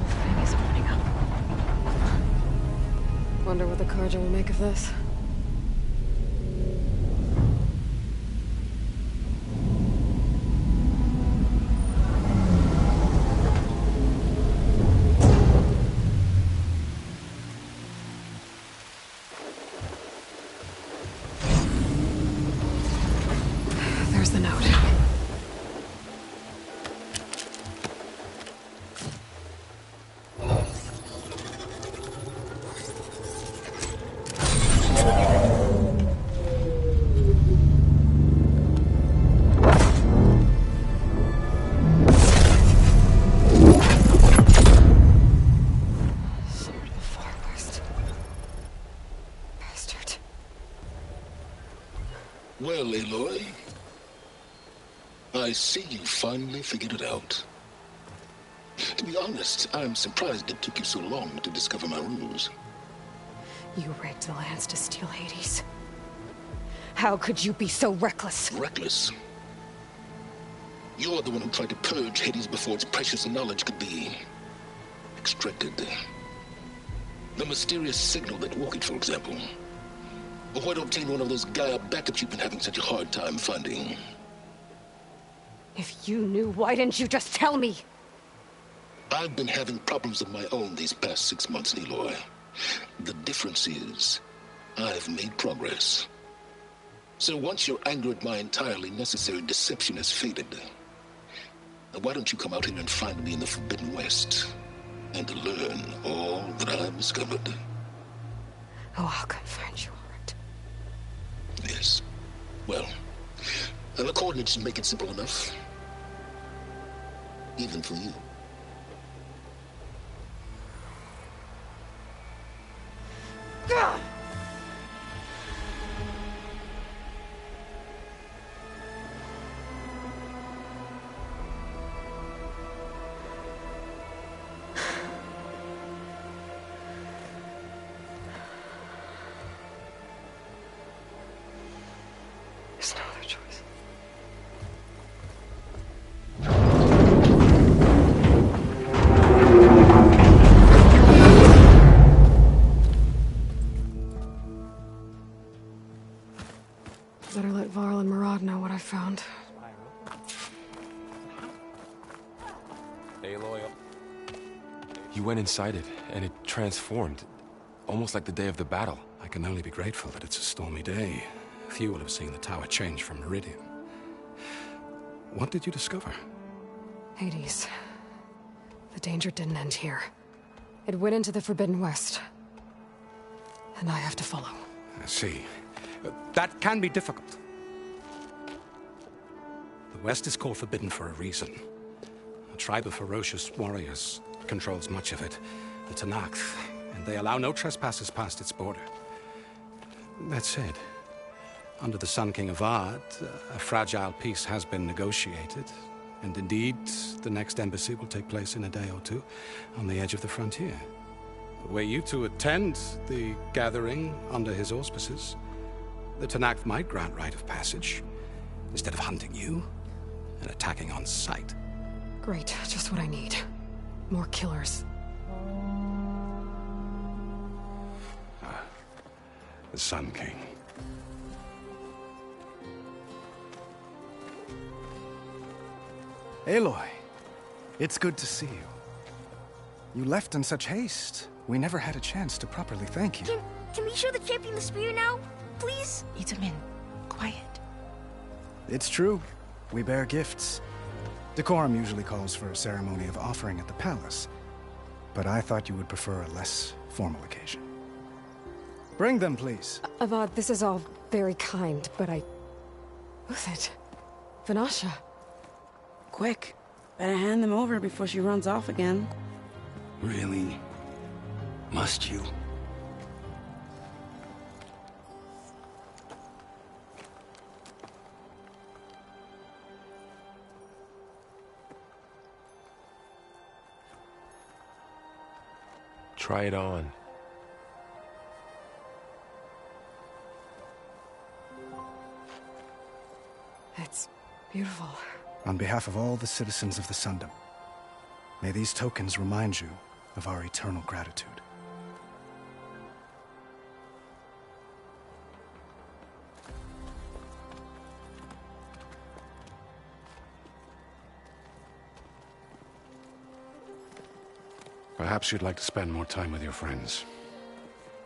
Thing is opening up. Wonder what the Carja will make of this. There's the note. Sword of the Far West. Bastard. Well, Aloy, I see you finally figured it out. To be honest, I'm surprised it took you so long to discover my ruse. You rigged the lands to steal Hades. How could you be so reckless? Reckless? You're the one who tried to purge Hades before its precious knowledge could be extracted. The mysterious signal that woke it, for example. Or why to obtain one of those Gaia backups you've been having such a hard time finding. If you knew, why didn't you just tell me? I've been having problems of my own these past 6 months, Aloy. The difference is, I've made progress. So once your anger at my entirely necessary deception has faded, why don't you come out here and find me in the Forbidden West, and learn all that I've discovered? Oh, I'll come find you, all right. Yes. Well, the coordinates make it simple enough. Even for you. Gah! There's no other choice. Better let Varl and Murad know what I found. Aloy. You went inside it, and it transformed. Almost like the day of the battle. I can only be grateful that it's a stormy day. Few will have seen the tower change from Meridian. What did you discover? Hades. The danger didn't end here. It went into the Forbidden West. And I have to follow. I see. That can be difficult. The West is called Forbidden for a reason. A tribe of ferocious warriors controls much of it, the Tenakth, and they allow no trespassers past its border. That said, under the Sun King Avad, a fragile peace has been negotiated, and indeed, the next embassy will take place in a day or two on the edge of the frontier. Were you to attend the gathering under his auspices, the Tenakth might grant right of passage, instead of hunting you and attacking on sight. Great, just what I need. More killers. The Sun King. Aloy, it's good to see you. You left in such haste. We never had a chance to properly thank you. Can we show the champion the spear now, please? Itamen, quiet. It's true. We bear gifts. Decorum usually calls for a ceremony of offering at the palace, but I thought you would prefer a less formal occasion. Bring them, please. Avad, this is all very kind, but Who's it? Vanasha. Quick. Better hand them over before she runs off again. Really? Must you? Try it on. It's beautiful. On behalf of all the citizens of the Sundom, may these tokens remind you of our eternal gratitude. Perhaps you'd like to spend more time with your friends.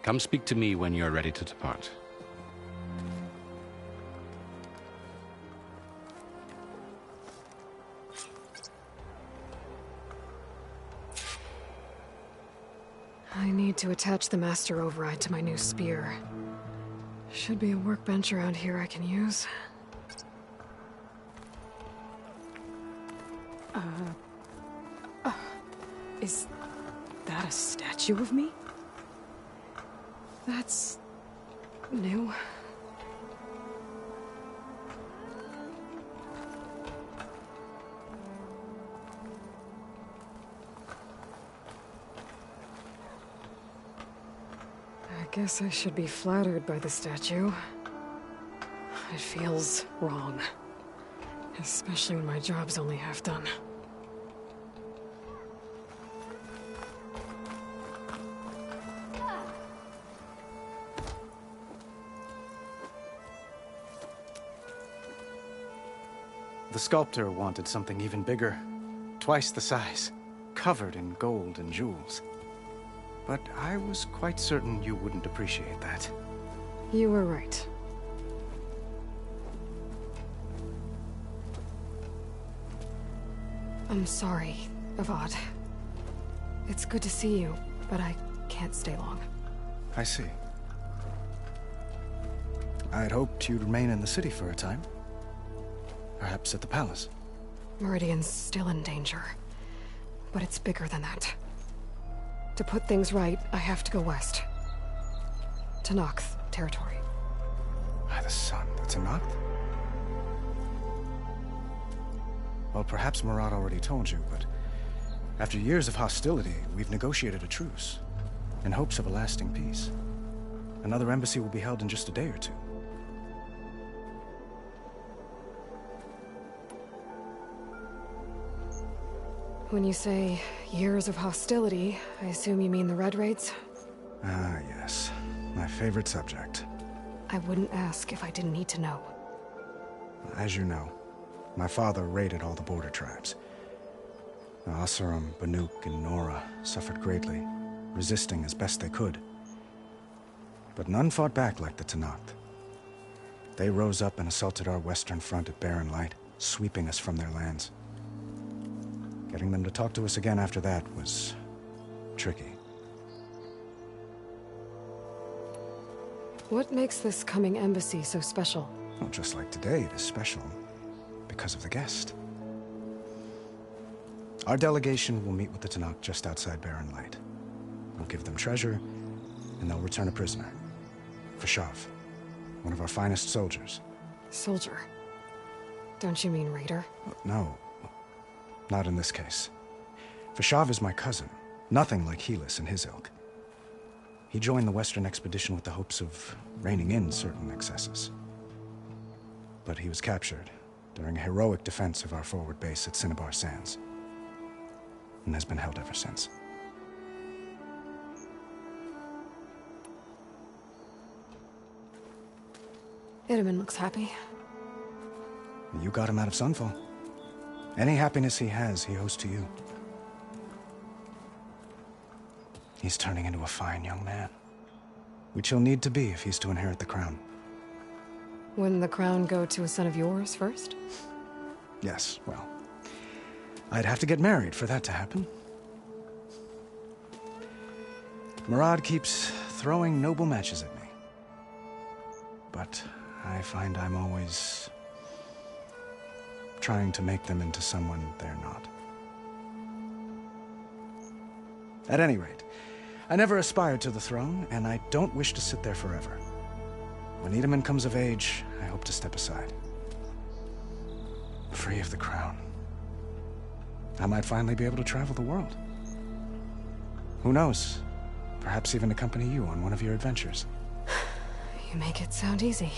Come speak to me when you're ready to depart. I need to attach the Master Override to my new spear. Should be a workbench around here I can use. Is that a statue of me? That's new. I guess I should be flattered by the statue. It feels wrong. Especially when my job's only half done. The sculptor wanted something even bigger, twice the size, covered in gold and jewels. But I was quite certain you wouldn't appreciate that. You were right. I'm sorry, Avad. It's good to see you, but I can't stay long. I see. I had hoped you'd remain in the city for a time. Perhaps at the palace. Meridian's still in danger, but it's bigger than that. To put things right, I have to go west. To Noct territory. By the sun, that's a Noct? Well, perhaps Murad already told you, but after years of hostility, we've negotiated a truce, in hopes of a lasting peace. Another embassy will be held in just a day or two. When you say years of hostility, I assume you mean the Red Raids? Ah, yes. My favorite subject. I wouldn't ask if I didn't need to know. As you know, my father raided all the border tribes. The Oseram, Banuk, and Nora suffered greatly, resisting as best they could. But none fought back like the Tenakth. They rose up and assaulted our western front at Barren Light, sweeping us from their lands. Getting them to talk to us again after that was tricky. What makes this coming embassy so special? Well, just like today, it is special because of the guest. Our delegation will meet with the Tenakth just outside Barren Light. We'll give them treasure, and they'll return a prisoner. Fashav, one of our finest soldiers. Soldier? Don't you mean raider? No. Not in this case. Fashav is my cousin, nothing like Helis and his ilk. He joined the Western expedition with the hopes of reining in certain excesses. But he was captured during a heroic defense of our forward base at Cinnabar Sands, and has been held ever since. Itamen looks happy. You got him out of Sunfall. Any happiness he has, he owes to you. He's turning into a fine young man, which he'll need to be if he's to inherit the crown. Wouldn't the crown go to a son of yours first? Yes, well, I'd have to get married for that to happen. Murad keeps throwing noble matches at me. But I find I'm always trying to make them into someone they're not. At any rate, I never aspired to the throne, and I don't wish to sit there forever. When Itamen comes of age, I hope to step aside. Free of the crown. I might finally be able to travel the world. Who knows? Perhaps even accompany you on one of your adventures. You make it sound easy.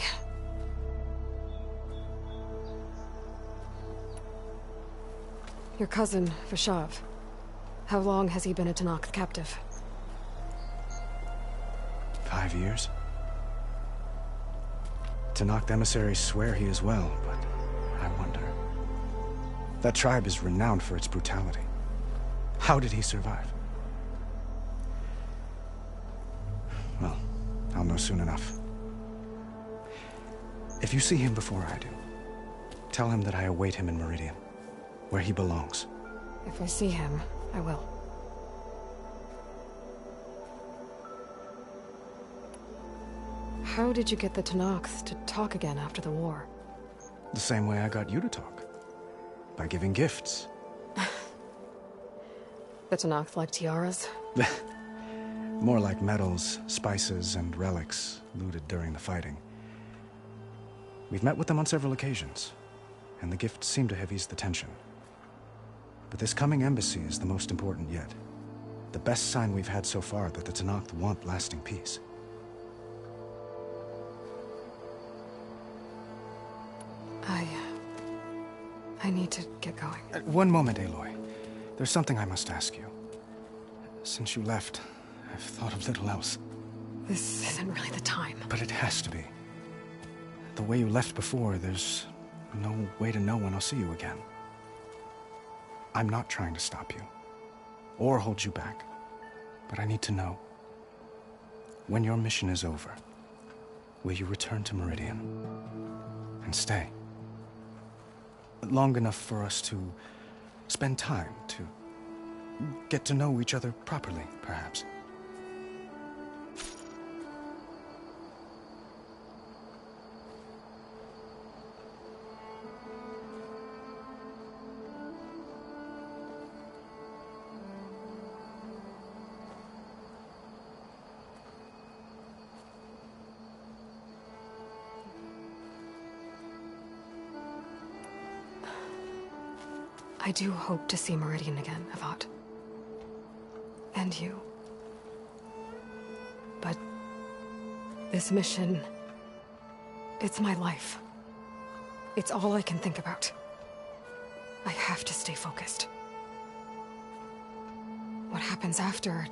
Your cousin, Vashav. How long has he been a Tenakth captive? 5 years. Tenakth emissaries swear he is well, but I wonder. That tribe is renowned for its brutality. How did he survive? Well, I'll know soon enough. If you see him before I do, tell him that I await him in Meridian, where he belongs. If I see him, I will. How did you get the Tenakth to talk again after the war? The same way I got you to talk. By giving gifts. The Tenakth like tiaras? More like medals, spices, and relics looted during the fighting. We've met with them on several occasions, and the gifts seem to have eased the tension. But this coming embassy is the most important yet. The best sign we've had so far that the Tenakth want lasting peace. I need to get going. One moment, Aloy. There's something I must ask you. Since you left, I've thought of little else. This isn't really the time. But it has to be. The way you left before, there's no way to know when I'll see you again. I'm not trying to stop you, or hold you back, but I need to know. When your mission is over, will you return to Meridian and stay? Long enough for us to spend time, to get to know each other properly, perhaps. I do hope to see Meridian again, Avad. And you. But this mission, it's my life. It's all I can think about. I have to stay focused. What happens after?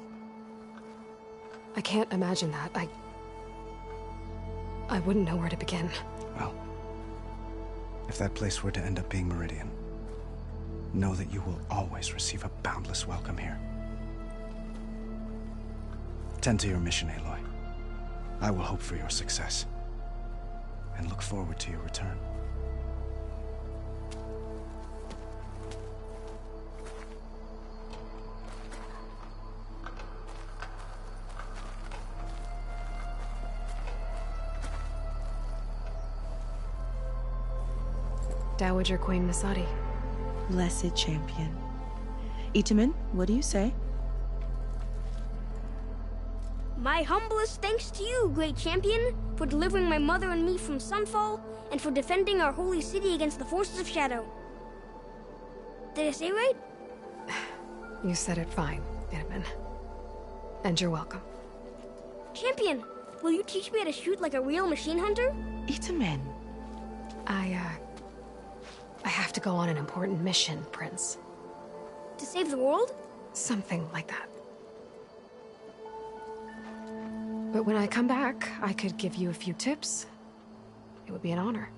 I can't imagine that. I wouldn't know where to begin. Well, if that place were to end up being Meridian, know that you will always receive a boundless welcome here. Tend to your mission, Aloy. I will hope for your success, and look forward to your return. Dowager Queen Masadi. Blessed champion. Itamen, what do you say? My humblest thanks to you, great champion, for delivering my mother and me from Sunfall, and for defending our holy city against the forces of Shadow. Did I say right? You said it fine, Itamen. And you're welcome. Champion, will you teach me how to shoot like a real machine hunter? Itamen. I have to go on an important mission, Prince. To save the world? Something like that. But when I come back, I could give you a few tips. It would be an honor.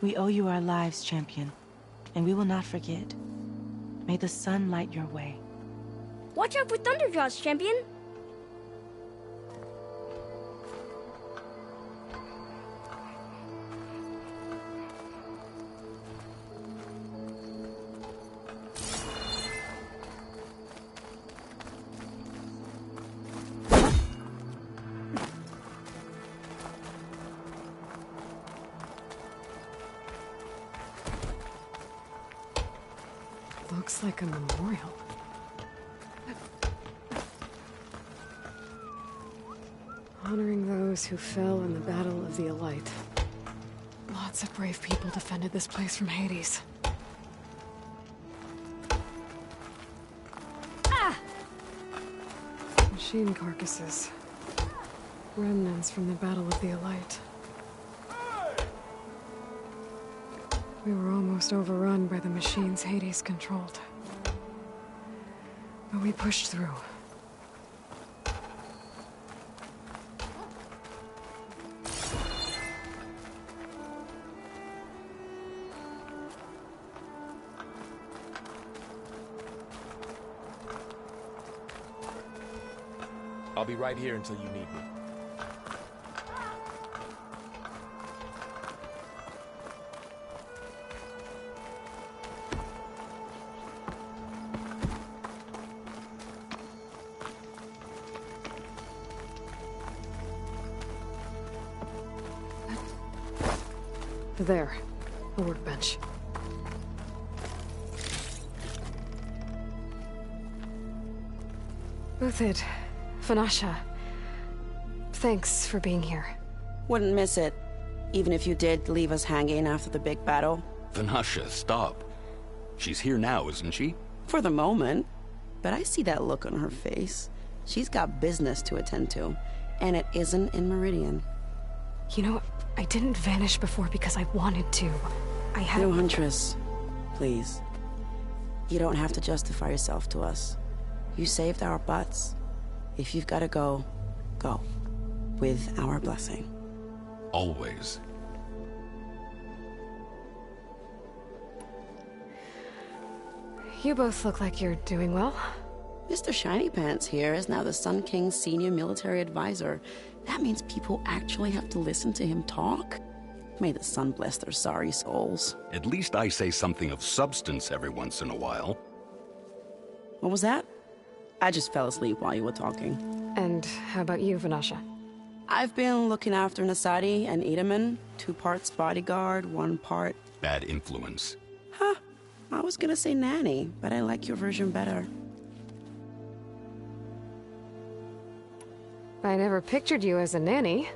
We owe you our lives, champion, and we will not forget. May the sun light your way. Watch out for Thunderjaws, champion! Looks like a memorial. Honoring those who fell in the Battle of the Elite. Lots of brave people defended this place from Hades. Ah! Machine carcasses. Remnants from the Battle of the Elite. We were almost overrun by the machines Hades controlled. But we pushed through. I'll be right here until you need me. There, a workbench. Uthid, Vanasha, thanks for being here. Wouldn't miss it, even if you did leave us hanging after the big battle. Vanasha, stop. She's here now, isn't she? For the moment. But I see that look on her face. She's got business to attend to, and it isn't in Meridian. You know, I didn't vanish before because I wanted to. I had... No, Huntress. Please. You don't have to justify yourself to us. You saved our butts. If you've got to go, go. With our blessing. Always. You both look like you're doing well. Mr. Shiny Pants here is now the Sun King's senior military advisor. That means people actually have to listen to him talk? May the sun bless their sorry souls. At least I say something of substance every once in a while. What was that? I just fell asleep while you were talking. And how about you, Vanasha? I've been looking after Nasadi and Edaman. 2 parts bodyguard, 1 part... bad influence. Huh. I was gonna say nanny, but I like your version better. I never pictured you as a nanny.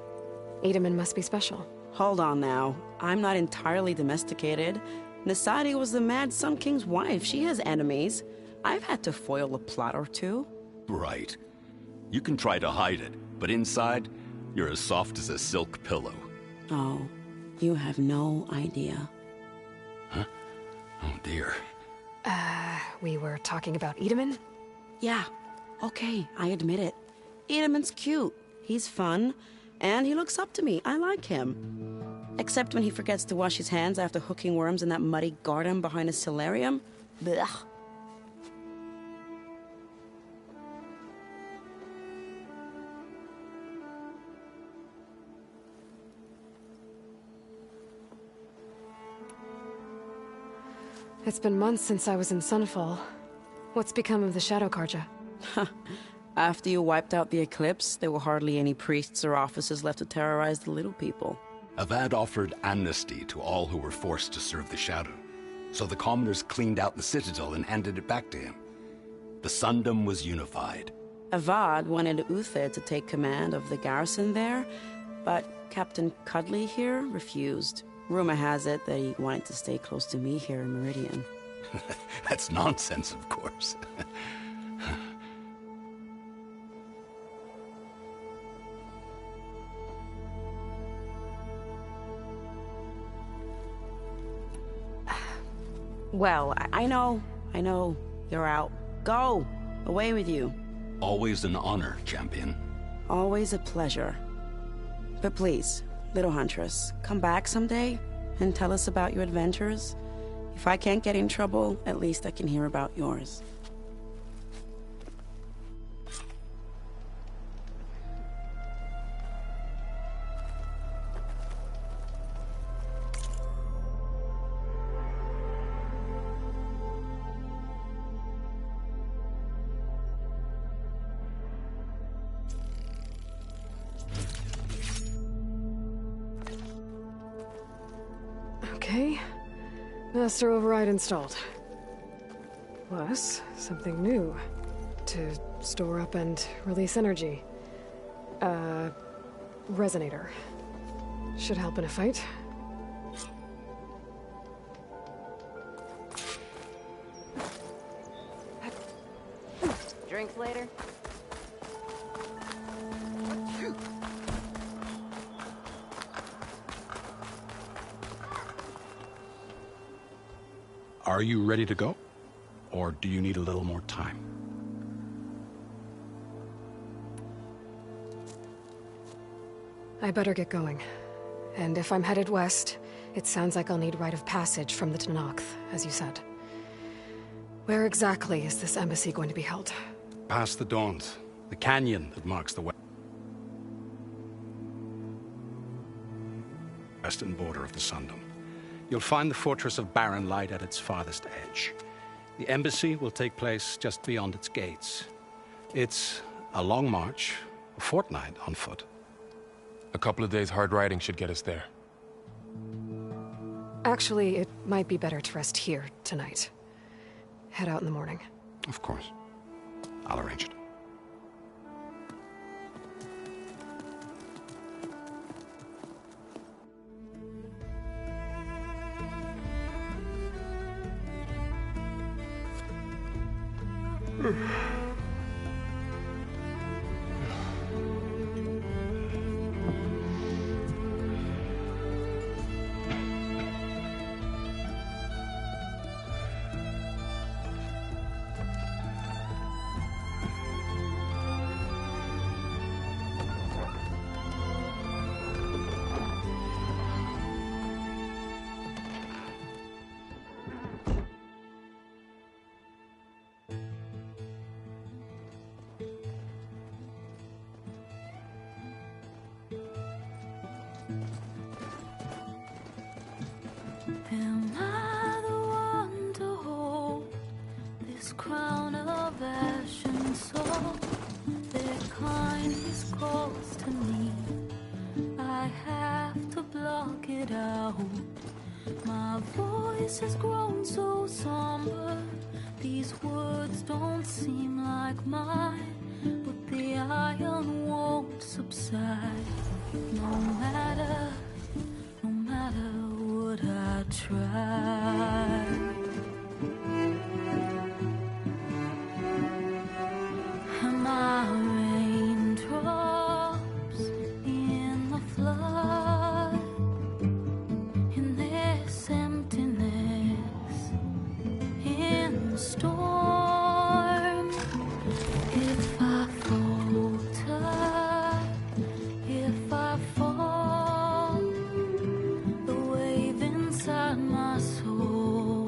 Edaman must be special. Hold on now. I'm not entirely domesticated. Nasadi was the Mad Sun King's wife. She has enemies. I've had to foil a plot or 2. Right. You can try to hide it, but inside, you're as soft as a silk pillow. Oh, you have no idea. Huh? Oh dear. We were talking about Edaman? Yeah. Okay, I admit it. Edaman's cute. He's fun. And he looks up to me. I like him. Except when he forgets to wash his hands after hooking worms in that muddy garden behind a solarium. Blech. It's been months since I was in Sunfall. What's become of the Shadow Carja? After you wiped out the Eclipse, there were hardly any priests or officers left to terrorize the little people. Avad offered amnesty to all who were forced to serve the Shadow. So the commoners cleaned out the Citadel and handed it back to him. The Sundom was unified. Avad wanted Uthid to take command of the garrison there, but Captain Cudley here refused. Rumor has it that he wanted to stay close to me here in Meridian. That's nonsense, of course. Well, I know. You're out. Go! Away with you. Always an honor, champion. Always a pleasure. But please, little Huntress, come back someday and tell us about your adventures. If I can't get in trouble, at least I can hear about yours. Okay. Master override installed. Plus, something new. To store up and release energy. Resonator. Should help in a fight. Drinks later? Are you ready to go? Or do you need a little more time? I better get going. And if I'm headed west, it sounds like I'll need rite of passage from the Tenakth, as you said. Where exactly is this embassy going to be held? Past the Dawns, the canyon that marks the western border of the Sundom. You'll find the fortress of Barren Light at its farthest edge. The embassy will take place just beyond its gates. It's a long march, a fortnight on foot. A couple of days hard riding should get us there. Actually, it might be better to rest here tonight. Head out in the morning. Of course. I'll arrange it. Am I the one to hold this crown of ash and salt? Their kindness calls to me. I have to block it out. My voice has grown so somber. These words don't seem like mine, but the iron won't subside. No matter what I try. Am I raindrops in the flood? In this emptiness, in the storm. If I falter, if I fall, the wave inside my soul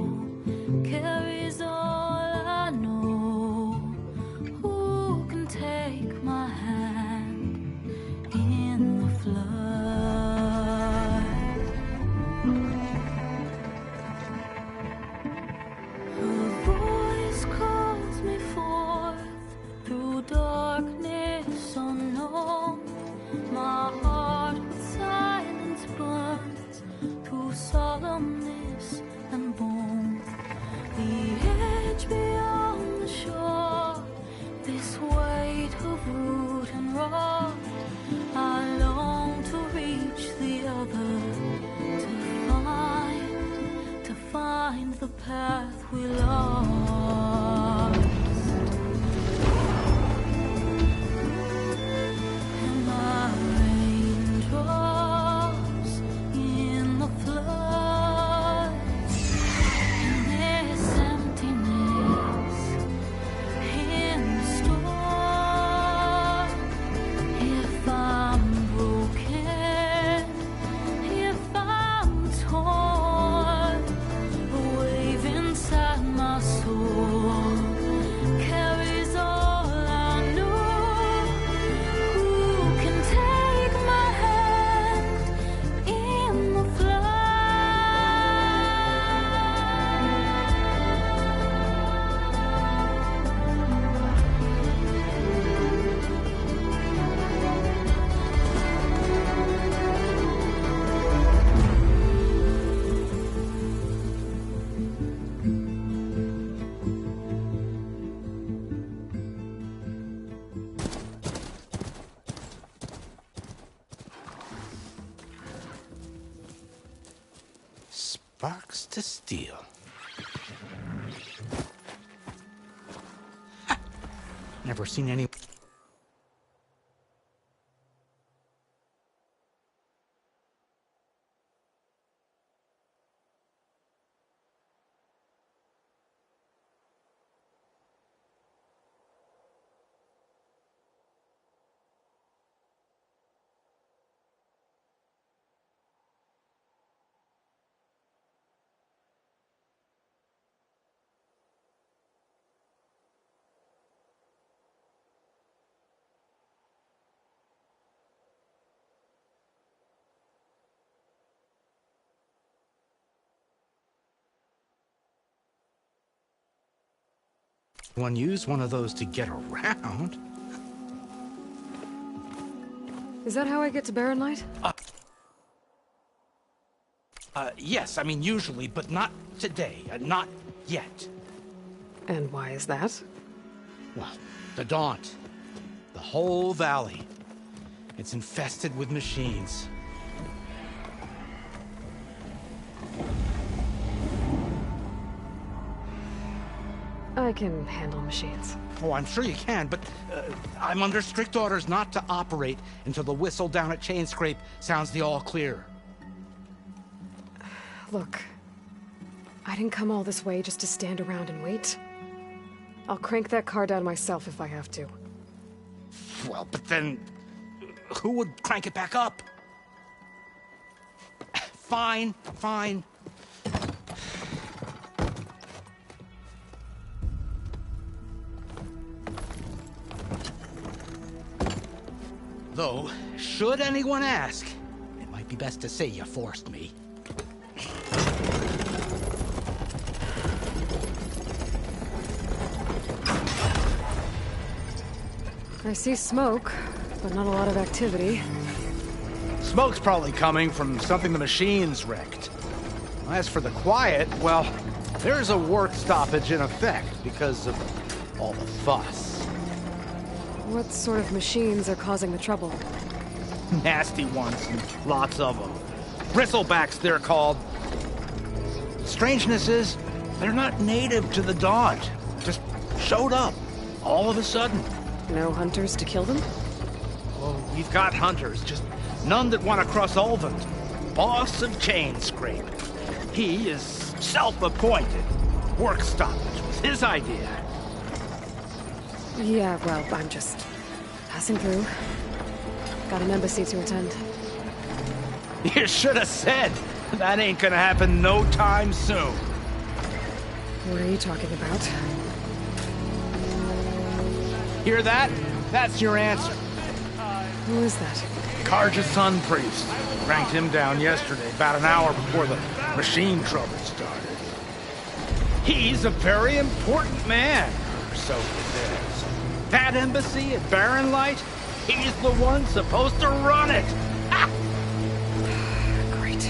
Looks to steal. Never seen any... One use one of those to get around. Is that how I get to Barren Light? Yes, I mean usually, but not today. Not yet. And why is that? Well, the Daunt. The whole valley. It's infested with machines. I can handle machines. Oh, I'm sure you can, but I'm under strict orders not to operate until the whistle down at Chainscrape sounds the all clear. Look, I didn't come all this way just to stand around and wait. I'll crank that car down myself if I have to. Well, but then who would crank it back up? Fine, fine. Though, should anyone ask, it might be best to say you forced me. I see smoke, but not a lot of activity. Smoke's probably coming from something the machines wrecked. As for the quiet, well, there's a work stoppage in effect because of all the fuss. What sort of machines are causing the trouble? Nasty ones, and lots of them. Bristlebacks, they're called. Strangeness is, they're not native to the Daunt. Just showed up, all of a sudden. No hunters to kill them? Oh, we've got hunters, just none that want to cross Ulvund. Boss of Chainscrape. He is self-appointed. Work stoppage was his idea. Yeah, well, I'm just passing through. Got an embassy to attend. You should have said. That ain't gonna happen no time soon. What are you talking about? Hear that? That's your answer. Who is that? Carja's Sun Priest. Ranked him down yesterday, about an hour before the machine trouble started. He's a very important man, or so he says. That embassy at Barren Light, he's the one supposed to run it! Ha! Great.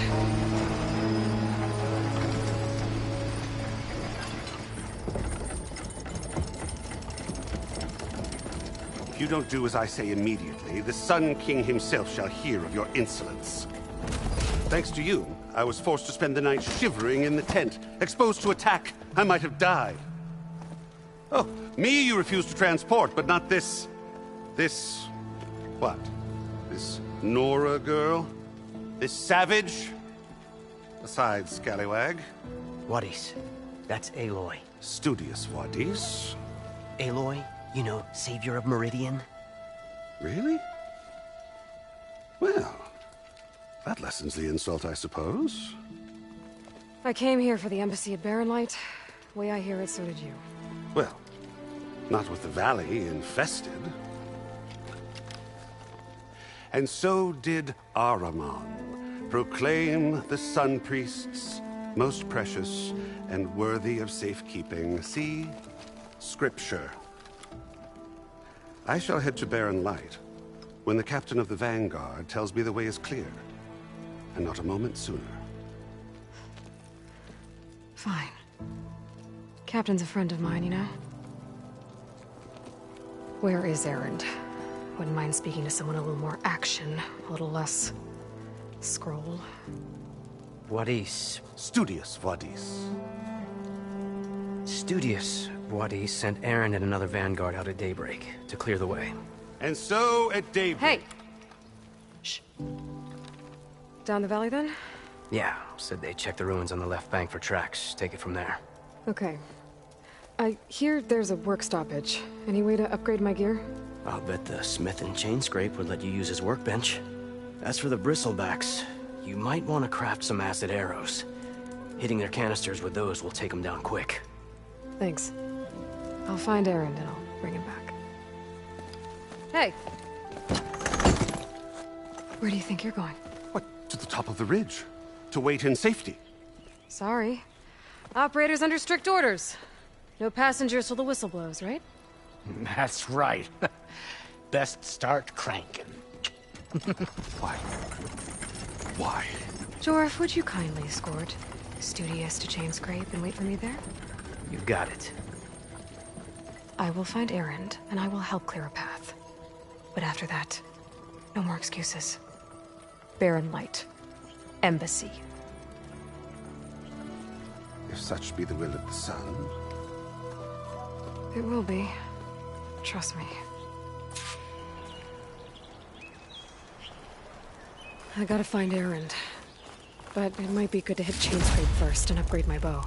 If you don't do as I say immediately, the Sun King himself shall hear of your insolence. Thanks to you, I was forced to spend the night shivering in the tent. Exposed to attack, I might have died. Oh, me you refuse to transport, but not this... what? This Nora girl? This savage? Besides, scallywag. Wadis. That's Aloy. Studious Wadis. Aloy, you know, savior of Meridian. Really? Well, that lessens the insult, I suppose. I came here for the embassy at Barren Light. Way I hear it, so did you. Well, not with the valley infested. And so did Ahriman proclaim the Sun Priests most precious and worthy of safekeeping. See? Scripture. I shall head to Barren Light when the captain of the Vanguard tells me the way is clear, and not a moment sooner. Fine. Captain's a friend of mine, you know? Where is Erend? Wouldn't mind speaking to someone a little more action, a little less scroll. Wadis. Studious Wadis. Studious Wadis sent Aaron and another vanguard out at daybreak to clear the way. And so at daybreak... Hey! Shh. Down the valley, then? Yeah, said they checked the ruins on the left bank for tracks. Take it from there. Okay. I hear there's a work stoppage. Any way to upgrade my gear? I'll bet the smith and chain scrape would let you use his workbench. As for the bristlebacks, you might want to craft some acid arrows. Hitting their canisters with those will take them down quick. Thanks. I'll find Aaron and I'll bring him back. Hey! Where do you think you're going? What, to the top of the ridge. To wait in safety. Sorry. Operator's under strict orders. No passengers till the whistle blows, right? That's right. Best start cranking. Why? Why? Jorf, would you kindly escort Studious to Chain Scrape and wait for me there? You got it. I will find Aaron, and I will help clear a path. But after that, no more excuses. Barren Light. Embassy. If such be the will of the sun. It will be. Trust me. I gotta find Aaron. But it might be good to hit Chain Scrape first and upgrade my bow.